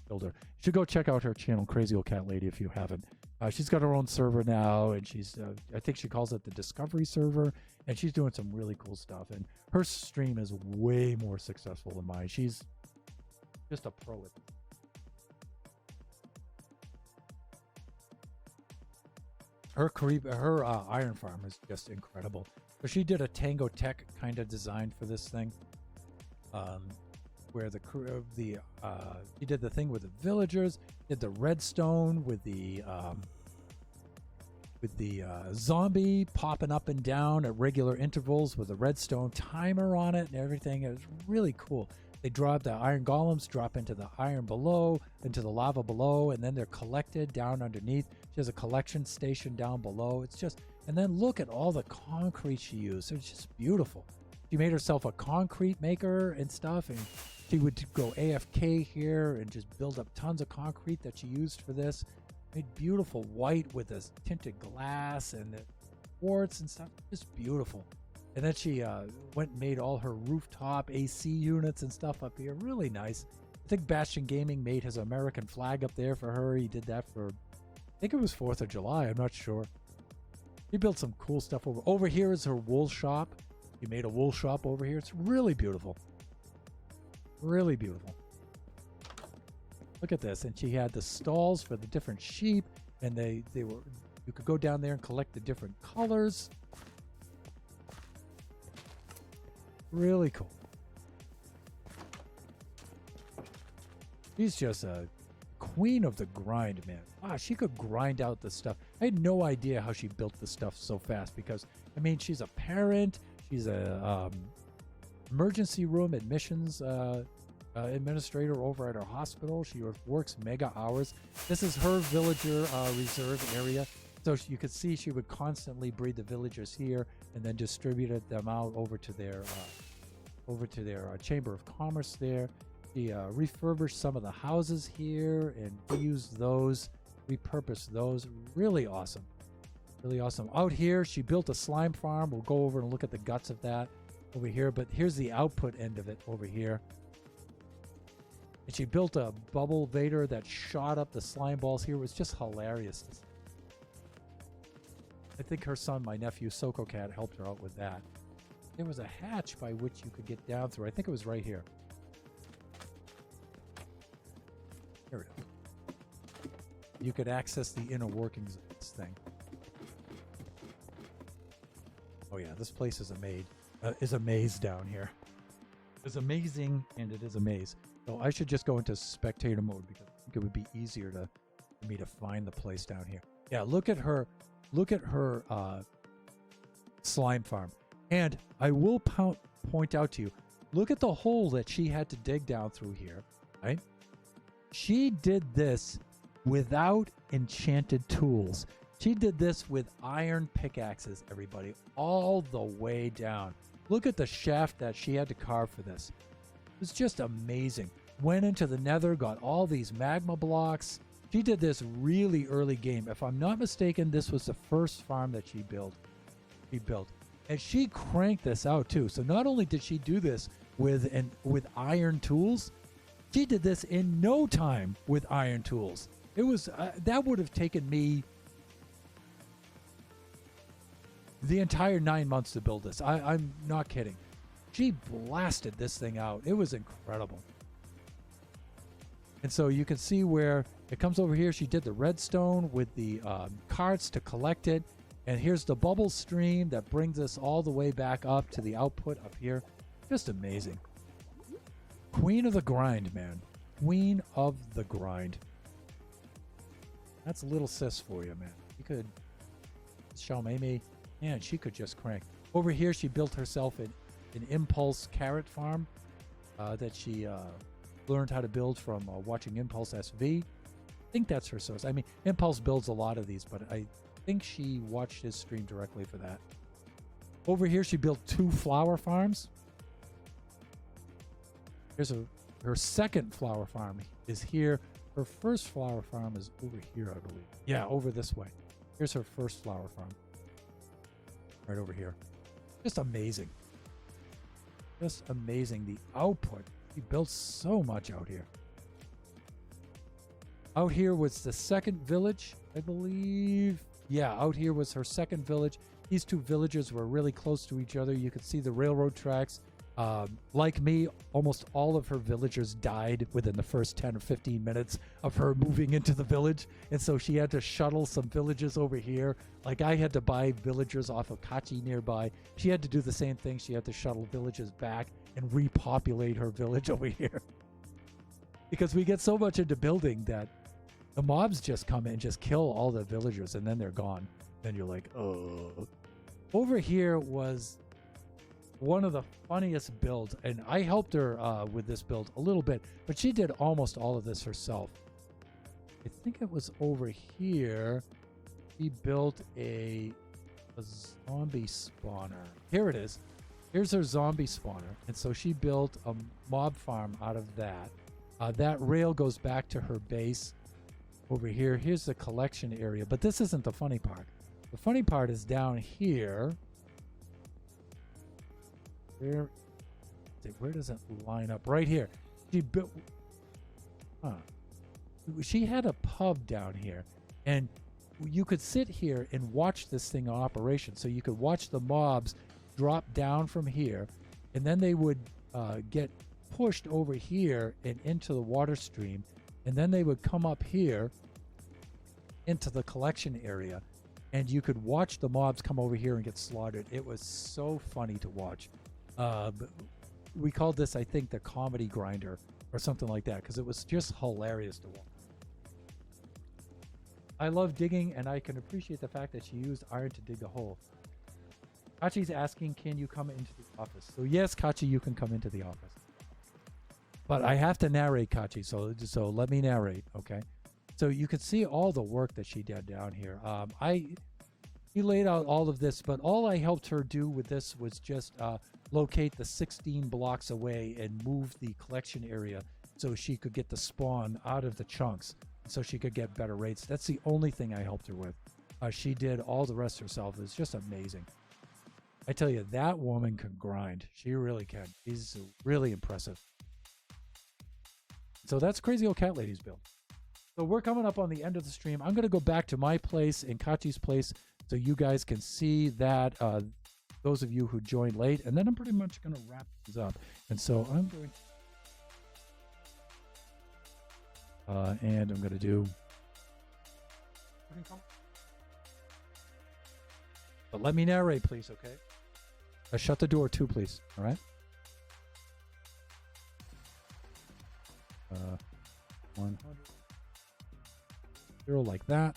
Speaker 1: builder. You should go check out her channel, Crazy Old Cat Lady, if you haven't. She's got her own server now, and she's, I think she calls it the Discovery server, and she's doing some really cool stuff. And her stream is way more successful than mine. She's just a pro at it. Her iron farm is just incredible. So she did a Tango Tech kind of design for this thing, where he did the thing with the villagers, did the redstone with the zombie popping up and down at regular intervals with a redstone timer on it and everything. It was really cool. They drop the iron golems, drop into the iron below, into the lava below, and then they're collected down underneath. She has a collection station down below. It's just, and then look at all the concrete she used. It's just beautiful. She made herself a concrete maker and stuff, and she would go AFK here and just build up tons of concrete that she used for this. Made beautiful white with this tinted glass and the quartz and stuff. Just beautiful. And then she went and made all her rooftop AC units and stuff up here. Really nice. I think Bastion Gaming made his American flag up there for her. He did that for, I think it was 4th of July. I'm not sure. He built some cool stuff over. Over here is her wool shop. He made a wool shop over here. It's really beautiful. Really beautiful. Look at this. And she had the stalls for the different sheep. And they were, you could go down there and collect the different colors. Really cool. She's just a queen of the grind, man. Wow, she could grind out the stuff. I had no idea how she built the stuff so fast because, I mean, she's a parent. She's a emergency room admissions administrator over at our hospital. She works mega hours. This is her villager reserve area. So you could see she would constantly breed the villagers here and then distributed them out over to their Chamber of Commerce there. She refurbished some of the houses here and reused those, repurposed those. Really awesome. Really awesome. Out here, she built a slime farm. We'll go over and look at the guts of that over here. But here's the output end of it over here. And she built a bubble vader that shot up the slime balls here. It was just hilarious. I think her son, my nephew, Soko Cat, helped her out with that. There was a hatch by which you could get down through. I think it was right here. Here it is. You could access the inner workings of this thing. Oh yeah, this place is a maze down here. It's amazing, and it is a maze. So I should just go into spectator mode because I think it would be easier for me to find the place down here. Yeah, look at her slime farm. And I will point out to you, look at the hole that she had to dig down through here, right? She did this without enchanted tools. She did this with iron pickaxes, everybody, all the way down. Look at the shaft that she had to carve for this. It's just amazing. Went into the nether, got all these magma blocks. She did this really early game. If I'm not mistaken, this was the first farm that she built. And she cranked this out too. So not only did she do this with iron tools, she did this in no time with iron tools. It was that would have taken me the entire 9 months to build this. I'm not kidding. She blasted this thing out. It was incredible. And so you can see where it comes over here. She did the redstone with the carts to collect it. And here's the bubble stream that brings us all the way back up to the output up here. Just amazing. Queen of the grind, man. Queen of the grind. That's little sis for you, man. You could... Xiaomei, man, she could just crank. Over here, she built herself an Impulse carrot farm that she learned how to build from watching Impulse SV. I think that's her source. I mean, Impulse builds a lot of these, but I think she watched his stream directly for that. Over here, she built 2 flower farms. Here's her second flower farm is here. Her first flower farm is over here, I believe. Yeah, over this way. Here's her first flower farm. Right over here. Just amazing. Just amazing. The output. She built so much out here. Out here was the second village, I believe. Yeah, out here was her second village. These 2 villages were really close to each other. You could see the railroad tracks Like me, almost all of her villagers died within the first 10 or 15 minutes of her moving into the village. And so she had to shuttle some villages over here. Like I had to buy villagers off of Kachi nearby. She had to do the same thing. She had to shuttle villages back and repopulate her village over here. Because we get so much into building that the mobs just come in and just kill all the villagers and then they're gone. Then you're like, oh. Over here was one of the funniest builds, and I helped her with this build a little bit, but she did almost all of this herself. I think it was over here. She built a zombie spawner. Here it is. Here's her zombie spawner, and so she built a mob farm out of that. That rail goes back to her base over here. Here's the collection area, but this isn't the funny part. The funny part is down here. Where does it line up? Right here. She built. She had a pub down here, and you could sit here and watch this thing in operation. So you could watch the mobs drop down from here, and then they would get pushed over here and into the water stream, and then they would come up here into the collection area, and you could watch the mobs come over here and get slaughtered. It was so funny to watch. We called this, I think, the comedy grinder or something like that, because it was just hilarious to watch. I love digging, and I can appreciate the fact that she used iron to dig the hole. Kachi's asking, can you come into the office? So yes, Kachi, you can come into the office. But I have to narrate, Kachi, so let me narrate, okay? So you can see all the work that she did down here. He laid out all of this, but all I helped her do with this was just locate the 16 blocks away and move the collection area so she could get the spawn out of the chunks so she could get better rates. That's the only thing I helped her with. She did all the rest herself. It's just amazing. I tell you, that woman can grind. She really can. She's really impressive. So that's Crazy Old Cat Lady's build. So we're coming up on the end of the stream. I'm going to go back to my place and Kachi's place so you guys can see that, those of you who joined late. And then I'm pretty much going to wrap these up. And so I'm going to... and I'm going to do... But let me narrate, please, okay? Shut the door, too, please. All right? 100. 0 like that.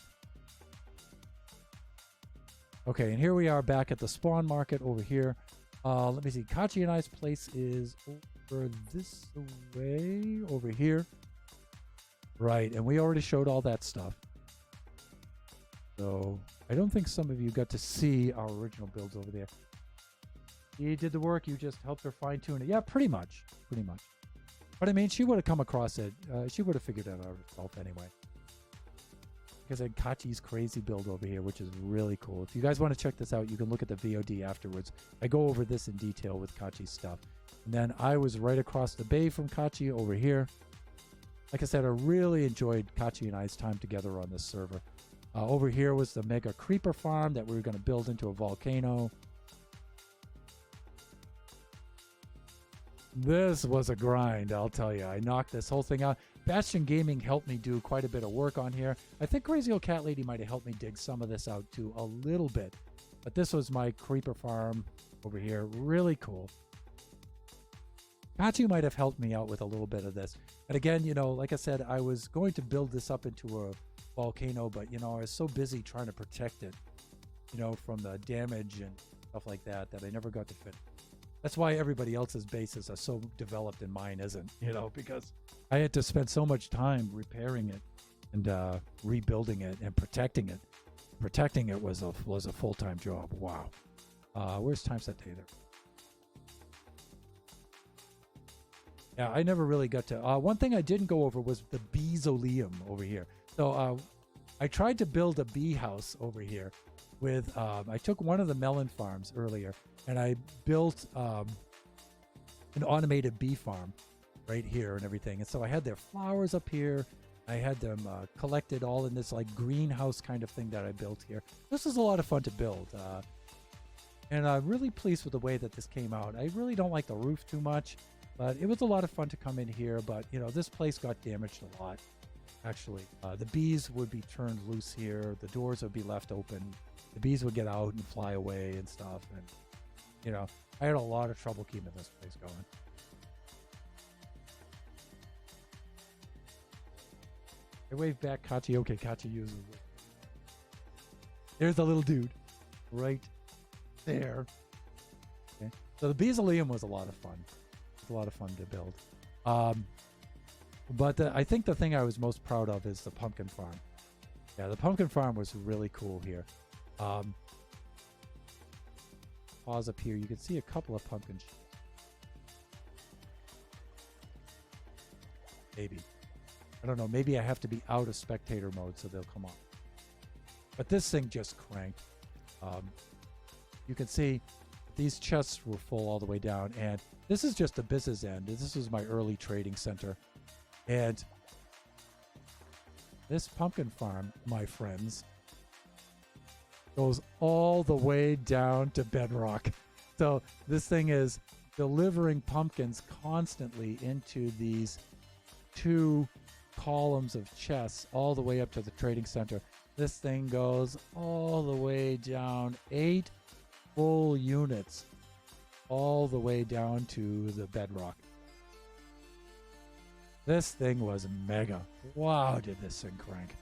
Speaker 1: Okay, and here we are back at the spawn market over here. Let me see. Kachi and I's place is over this way, over here. Right, and we already showed all that stuff. So I don't think some of you got to see our original builds over there. You did the work, you just helped her fine tune it. Yeah, pretty much. Pretty much. But I mean, she would have come across it. She would have figured it out herself anyway. Because I had Kachi's crazy build over here, which is really cool. If you guys want to check this out, you can look at the VOD afterwards. I go over this in detail with Kachi's stuff. And then I was right across the bay from Kachi over here. Like I said, I really enjoyed Kachi and I's time together on this server. Over here was the mega creeper farm that we were going to build into a volcano. This was a grind, I'll tell you. I knocked this whole thing out. Bastion Gaming helped me do quite a bit of work on here. I think Crazy Old Cat Lady might have helped me dig some of this out too, a little bit. But this was my creeper farm over here. Really cool. Kachi might have helped me out with a little bit of this. And again, you know, like I said, I was going to build this up into a volcano, but, you know, I was so busy trying to protect it, you know, from the damage and stuff like that, that I never got to finish. That's why everybody else's bases are so developed and mine isn't, you know, because I had to spend so much time repairing it and rebuilding it and protecting it. Protecting it was a full-time job. Wow. Where's Timeset Taylor? Yeah, I never really got to... one thing I didn't go over was the Beezoleum over here. So I tried to build a bee house over here with... I took one of the melon farms earlier, and I built an automated bee farm right here and everything. And so I had their flowers up here. I had them collected all in this like greenhouse kind of thing that I built here. This was a lot of fun to build. And I'm really pleased with the way that this came out. I really don't like the roof too much, but it was a lot of fun to come in here. But, you know, this place got damaged a lot, actually. The bees would be turned loose here. The doors would be left open. The bees would get out and fly away and stuff. And, you know, I had a lot of trouble keeping this place going. I wave back Kachi. Okay, Kachi uses it. There's the little dude right there. Okay. So the Beazelium was a lot of fun. It was a lot of fun to build. But I think the thing I was most proud of is the pumpkin farm. Yeah, the pumpkin farm was really cool here. Pause up here. You can see a couple of pumpkin sheets. Maybe. I don't know. Maybe I have to be out of spectator mode so they'll come on. But this thing just cranked. You can see these chests were full all the way down. And this is just the business end. This was my early trading center. And this pumpkin farm, my friends, goes all the way down to bedrock. So this thing is delivering pumpkins constantly into these 2 columns of chests all the way up to the trading center. This thing goes all the way down 8 full units all the way down to the bedrock. This thing was mega. Wow, did this thing crank.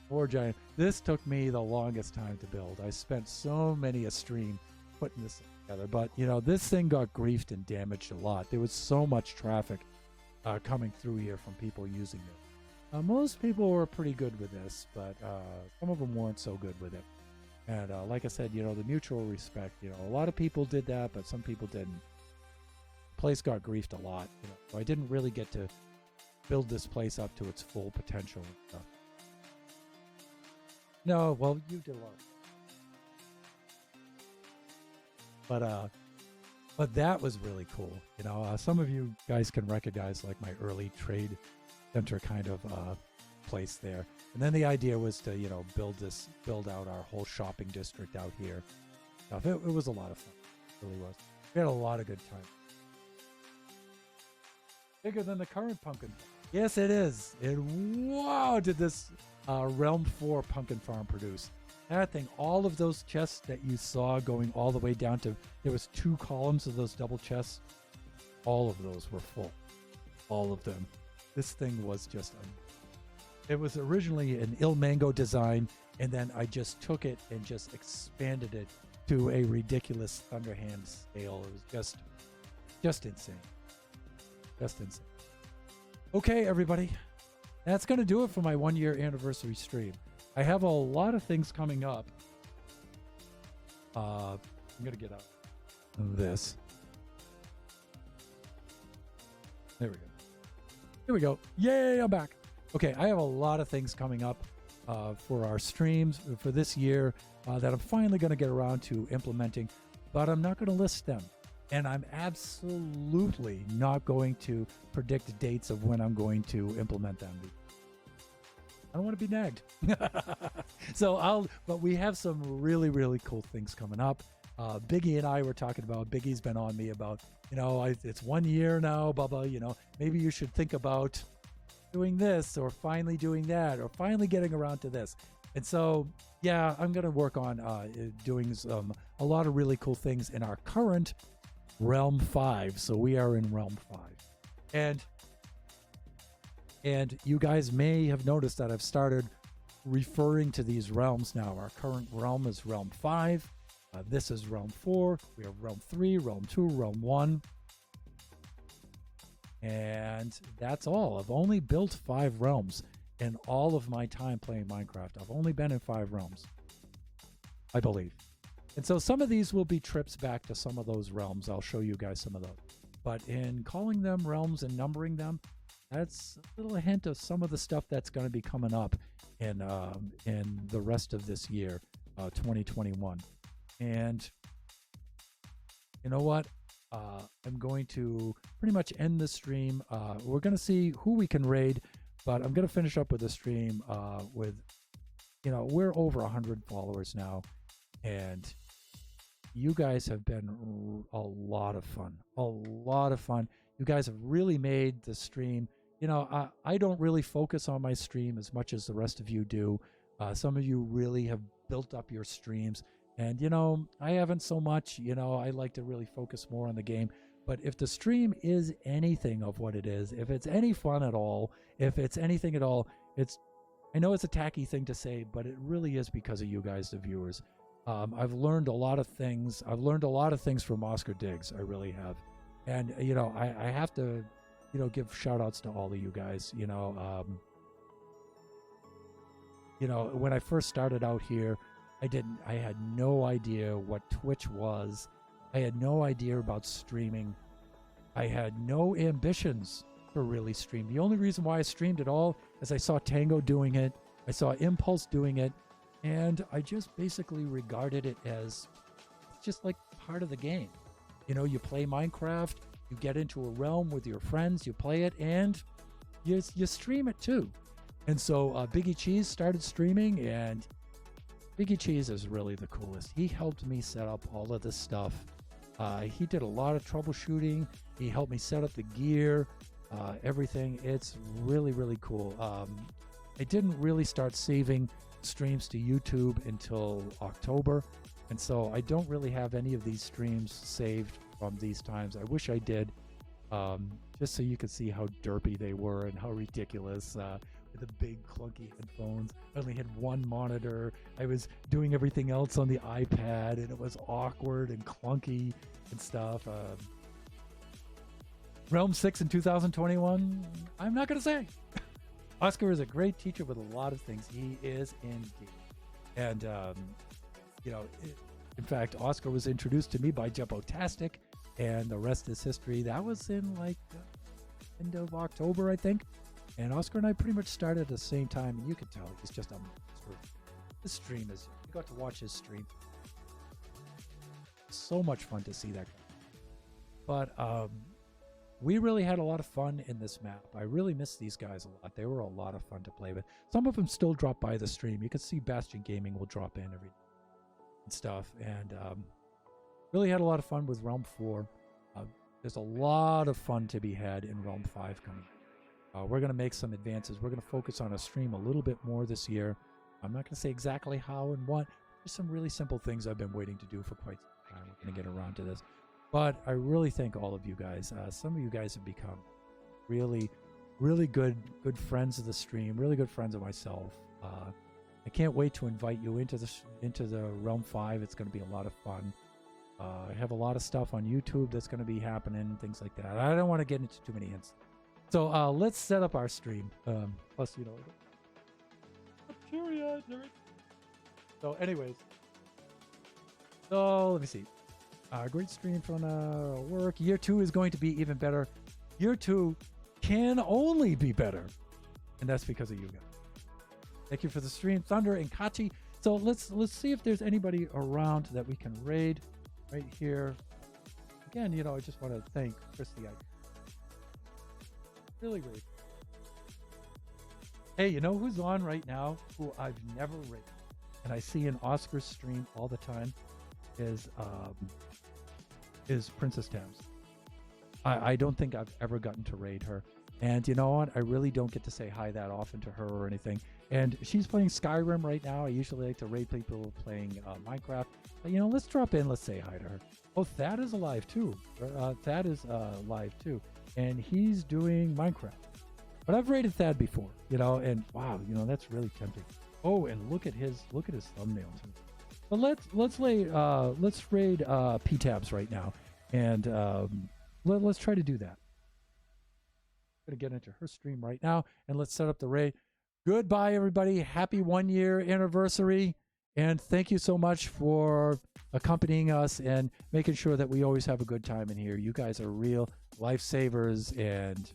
Speaker 1: Poor giant. This took me the longest time to build. I spent so many a stream putting this together. But, you know, this thing got griefed and damaged a lot. There was so much traffic coming through here from people using it. Most people were pretty good with this, but some of them weren't so good with it. And like I said, you know, the mutual respect, you know, a lot of people did that, but some people didn't. Place got griefed a lot, you know, so I didn't really get to build this place up to its full potential and stuff. No, well, you did a lot. But that was really cool. You know, some of you guys can recognize like my early trade center kind of place there. And then the idea was to, you know, build out our whole shopping district out here. It was a lot of fun. It really was. We had a lot of good time. Bigger than the current pumpkin. Yes, it is. And wow, did this Realm 4 pumpkin farm produce. That thing, all of those chests that you saw going all the way down to, there was 2 columns of those double chests. All of those were full. All of them. This thing was just, it was originally an Ilmango design, and then I just took it and just expanded it to a ridiculous Thunderhand scale. It was just insane. Just insane. Okay, everybody. That's going to do it for my 1-year anniversary stream. I have a lot of things coming up. I'm going to get out of this. There we go. Here we go. Yay, I'm back. Okay, I have a lot of things coming up for our streams for this year that I'm finally going to get around to implementing, but I'm not going to list them. And I'm absolutely not going to predict dates of when I'm going to implement them. I don't want to be nagged. But we have some really, really cool things coming up. Biggie and I were talking about, Biggie's been on me about, you know, it's 1 year now, blah, blah, you know, maybe you should think about doing this or finally doing that or finally getting around to this. And so, yeah, I'm going to work on doing a lot of really cool things in our current Realm 5. So we are in Realm 5. And you guys may have noticed that I've started referring to these realms now. Our current realm is Realm 5. This is Realm 4. We have Realm 3, Realm 2, Realm 1. And that's all. I've only built 5 realms in all of my time playing Minecraft. I've only been in 5 realms, I believe. And so some of these will be trips back to some of those realms. I'll show you guys some of those. But in calling them realms and numbering them, that's a little hint of some of the stuff that's going to be coming up in the rest of this year, 2021. And you know what? I'm going to pretty much end the stream. We're going to see who we can raid, but I'm going to finish up with the stream with, you know, we're over 100 followers now. and you guys have been a lot of fun. A lot of fun. You guys have really made the stream. I don't really focus on my stream as much as the rest of you do. Some of you really have built up your streams. And, I haven't so much. I like to really focus more on the game. But if the stream is anything of what it is, if it's any fun at all, if it's anything at all, I know it's a tacky thing to say, but it really is because of you guys, the viewers. I've learned a lot of things. I've learned a lot of things from Oscar Diggs. I really have. And, I have to, give shout outs to all of you guys. When I first started out here, I had no idea what Twitch was. I had no idea about streaming. I had no ambitions for really stream. The only reason why I streamed at all is I saw Tango doing it. I saw Impulse doing it. And I just basically regarded it as just like part of the game. You play Minecraft, you get into a realm with your friends, you play it, and you stream it too. And so Biggie Cheese started streaming, and Biggie Cheese is really the coolest. He helped me set up all of this stuff. He did a lot of troubleshooting. He helped me set up the gear, everything. It's really, really cool. I didn't really start saving streams to YouTube until October, and so I don't really have any of these streams saved from these times. I wish I did, just so you could see how derpy they were and how ridiculous, with the big clunky headphones. I only had one monitor. I was doing everything else on the iPad, and it was awkward and clunky and stuff. Realm 6 in 2021, I'm not going to say. Oscar is a great teacher with a lot of things. He is indeed. And, in fact, Oscar was introduced to me by Jumbo-tastic, and the rest is history. That was in end of October, I think. And Oscar and I pretty much started at the same time. And you can tell he's just a monster. This stream is, you got to watch his stream. So much fun to see that guy. But, we really had a lot of fun in this map. I really miss these guys a lot. They were a lot of fun to play with. Some of them still drop by the stream. You can see Bastion Gaming will drop in every and stuff. And really had a lot of fun with Realm 4. There's a lot of fun to be had in Realm 5 coming. We're going to make some advances. We're going to focus on a stream a little bit more this year. I'm not going to say exactly how and what. There's some really simple things I've been waiting to do for quite some time. We're going to get around to this. But I really thank all of you guys. Some of you guys have become really, really good friends of the stream, really good friends of myself. I can't wait to invite you into the Realm 5. It's going to be a lot of fun. I have a lot of stuff on YouTube that's going to be happening, things like that. I don't want to get into too many hints. So let's set up our stream. Plus, so anyways, so let me see. Great stream from work. Year 2 is going to be even better. Year 2 can only be better, and that's because of you guys. Thank you for the stream, Thunder and Kachi. So let's see if there's anybody around that we can raid right here. Again, I just want to thank Christy. Really great. Hey, you know who's on right now? Who I've never raided, and I see in Oscar's stream all the time is Princess Tabs. I don't think I've ever gotten to raid her. And you know what? I really don't get to say hi that often to her or anything. And she's playing Skyrim right now. I usually like to raid people playing Minecraft. But, let's drop in. Let's say hi to her. Oh, Thad is alive too. Thad is live too. And he's doing Minecraft. But I've raided Thad before, and wow, that's really tempting. Oh, and look at his thumbnail too. But let's raid P-Tabs right now, and let's try to do that. I'm gonna get into her stream right now, and let's set up the raid. Goodbye, everybody. Happy 1-year anniversary, and thank you so much for accompanying us and making sure that we always have a good time in here. You guys are real lifesavers, and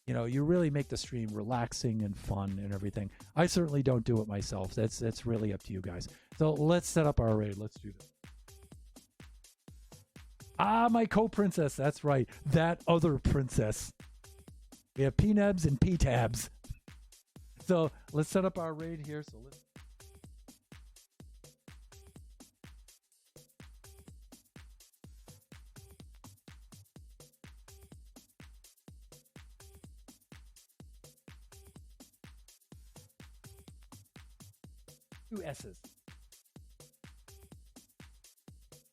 Speaker 1: you really make the stream relaxing and fun and everything. I certainly don't do it myself. That's really up to you guys. So let's set up our raid. Let's do that. My co-princess. That's right. That other princess. We have P-Nebs and P-Tabs. So let's set up our raid here. So let's. 2 S's.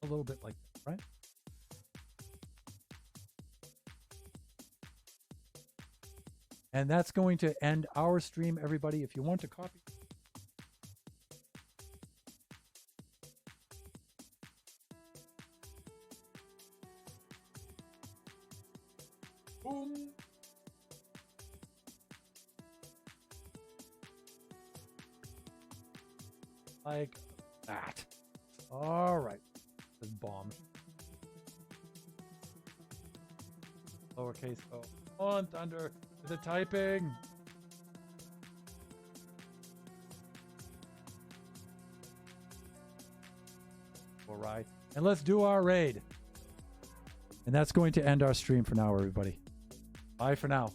Speaker 1: A little bit like that, right? And that's going to end our stream, everybody. If you want to copy. Boom. Like that. All right. This bomb. Lowercase o. On Thunder. The typing. All right. And let's do our raid. And that's going to end our stream for now, everybody. Bye for now.